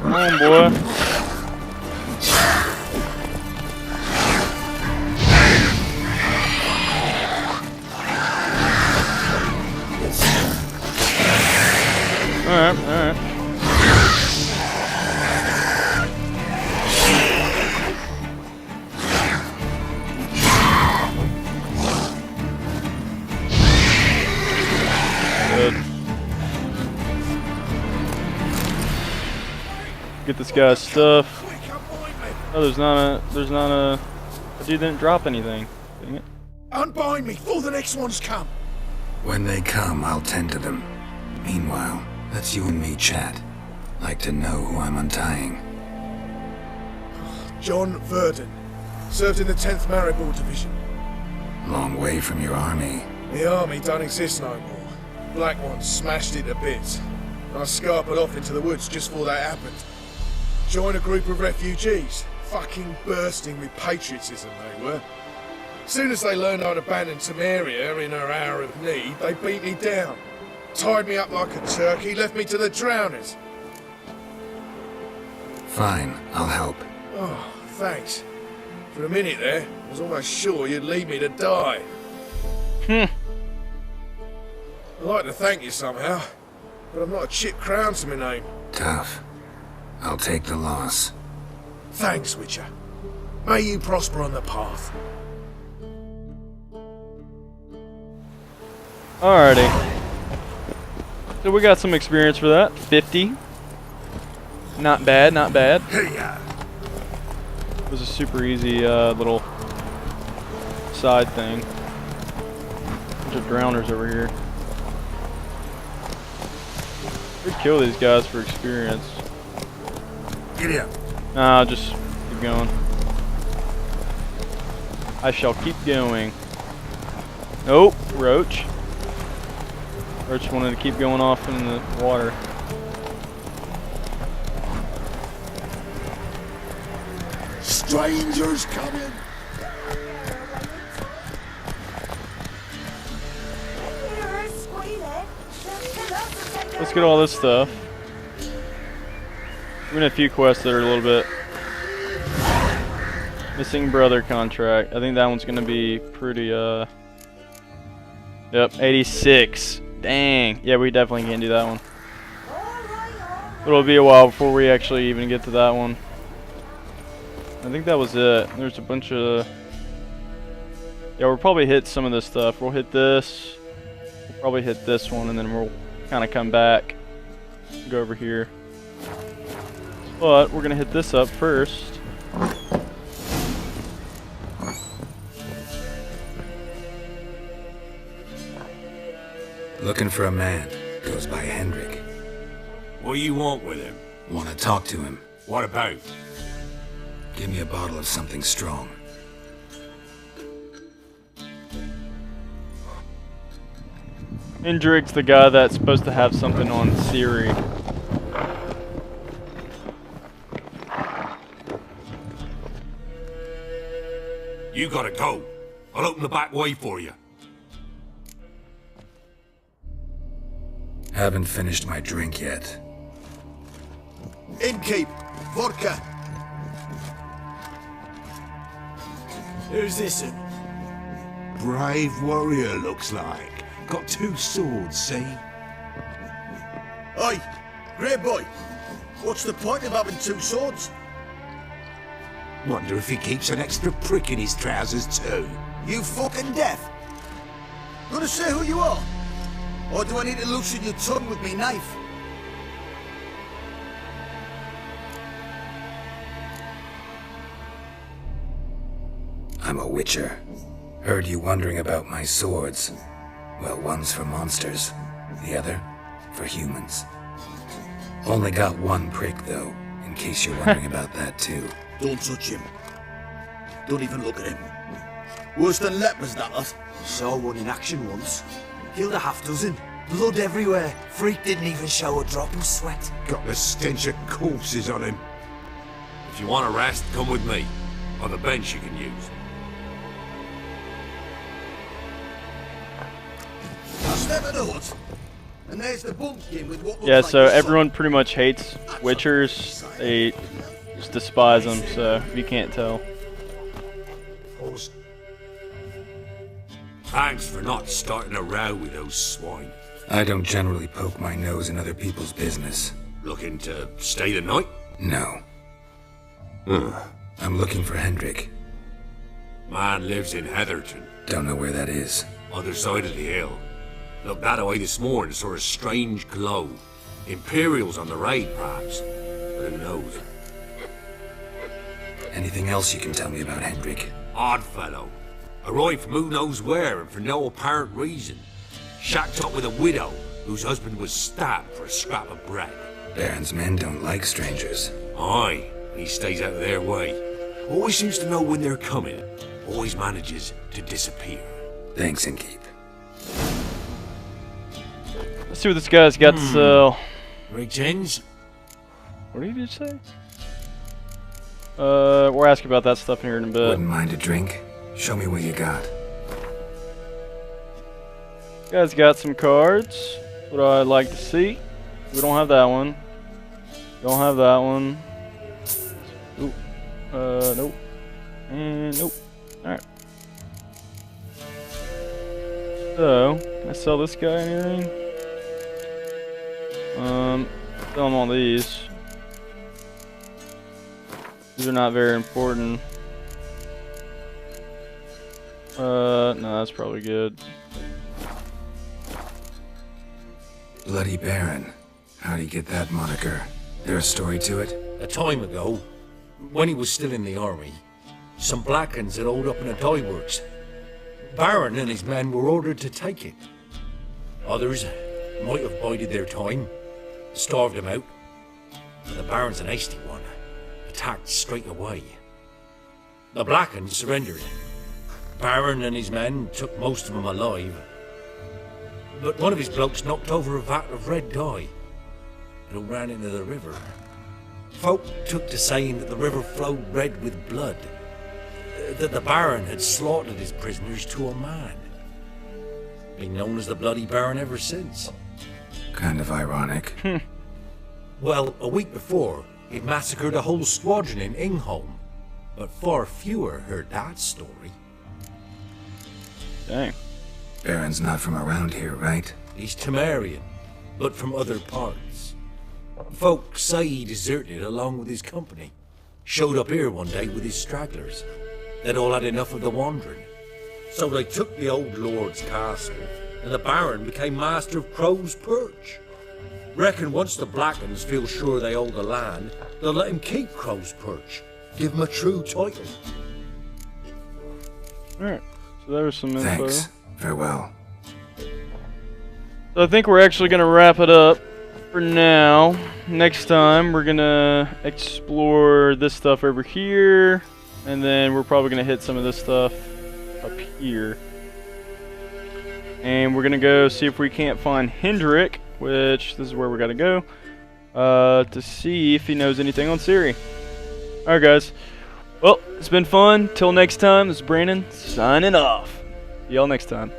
Come on, boy. Alright. Good. Get this guy's stuff. Oh, there's not a the dude didn't drop anything. Dang it. Unbind me before the next one's come. When they come, I'll tend to them. Meanwhile, let's you and me chat. Like to know who I'm untying. John Verdon. Served in the 10th Maribor Division. Long way from your army. The army don't exist no more. Black Ones smashed it to bits. I scarpered off into the woods just before that happened. Joined a group of refugees. Fucking bursting with patriotism they were. Soon as they learned I'd abandoned Temeria in her hour of need, they beat me down. Tied me up like a turkey, left me to the drowners. Fine, I'll help. Oh, thanks. For a minute there, I was almost sure you'd leave me to die. I'd like to thank you somehow. but I've not a chip crown to my name. Tough. I'll take the loss. Thanks, Witcher. May you prosper on the path. Alrighty. So we got some experience for that. 50. Not bad, not bad. It was a super easy little side thing. Bunch of drowners over here. We'd kill these guys for experience. Get here. Nah, just keep going. I shall keep going. Nope, Roach. Roach wanted to keep going off in the water. Strangers coming. Let's get all this stuff. We're in a few quests that are a little bit missing brother contract. I think that one's gonna be pretty yep, 86. Dang. Yeah, we definitely can't do that one. It'll be a while before we actually even get to that one. I think that was it. There's a bunch of... Yeah, we'll probably hit some of this stuff. We'll hit this. We'll probably hit this one, and then we'll kind of come back. Go over here. But we're going to hit this up first. Looking for a man. Goes by Hendrik. What do you want with him? Want to talk to him. What about? Give me a bottle of something strong. Hendrik's the guy that's supposed to have something on Siri. You gotta go. I'll open the back way for you. Haven't finished my drink yet. Innkeep, vodka. Who's this? Brave warrior, looks like. Got 2 swords, see? Oi, grey boy. What's the point of having 2 swords? Wonder if he keeps an extra prick in his trousers too. You fucking deaf. Gonna say who you are? Or do I need to loosen your tongue with me knife? I'm a witcher. Heard you wondering about my swords. Well, one's for monsters, the other for humans. Only got 1 prick, though, in case you're wondering about that, too. Don't touch him. Don't even look at him. Worse than lepers, that lot. Saw one in action once. Killed a half-dozen. Blood everywhere. Freak didn't even show a drop of sweat. Got the stench of corpses on him. If you want a rest, come with me. On the bench you can use. I'll step in the hut. And there's the bumpkin with what looks Yeah, like so a sock. everyone pretty much hates Witchers. They just despise them, so you can't tell. Thanks for not starting a row with those swine. I don't generally poke my nose in other people's business. Looking to stay the night? No. I'm looking for Hendrik. Man lives in Heatherton. Don't know where that is. Other side of the hill. Looked that way this morning, saw a strange glow. Imperials on the raid, perhaps. But who knows? Anything else you can tell me about Hendrik? Odd fellow. Arrived from who knows where and for no apparent reason. Shacked up with a widow whose husband was stabbed for a scrap of bread. Baron's men don't like strangers. Aye, he stays out of their way. Always seems to know when they're coming. Always manages to disappear. Thanks, Innkeep. Let's see what this guy's got to sell. Greetings. What did you just say? We'll ask about that stuff here in a bit. Wouldn't mind a drink? Show me what you got. Guy's got some cards. What I'd like to see. We don't have that one. Don't have that one. Oop. Nope. And nope. Alright. So, can I sell this guy anything? Sell them all these. These are not very important. No, that's probably good. Bloody Baron. How'd he get that moniker? There a story to it? A time ago, when he was still in the army, some Blackens had holed up in a dye works. Baron and his men were ordered to take it. Others might have bided their time, starved him out, but the Baron's an hasty one, attacked straight away. The Blackens surrendered. Baron and his men took most of them alive, but one of his blokes knocked over a vat of red dye. It all ran into the river. Folk took to saying that the river flowed red with blood, that the Baron had slaughtered his prisoners to a man. Been known as the Bloody Baron ever since. Kind of ironic. Well, a week before, he'd massacred a whole squadron in Ingholm, but far fewer heard that story. Dang. Baron's not from around here, right? He's Temerian, but from other parts. Folk say he deserted along with his company. Showed up here one day with his stragglers. They'd all had enough of the wandering. So they took the old lord's castle, and the Baron became master of Crow's Perch. Reckon once the Blackens feel sure they hold the land, they'll let him keep Crow's Perch. Give him a true title. Alright, so there was some info. Thanks. Farewell. So I think we're actually going to wrap it up for now. Next time, we're going to explore this stuff over here. And then we're probably going to hit some of this stuff up here. And we're going to go see if we can't find Hendrik, which this is where we got to go, to see if he knows anything on Ciri. Alright guys, well, it's been fun. Till next time, this is Brandon signing off. See y'all next time.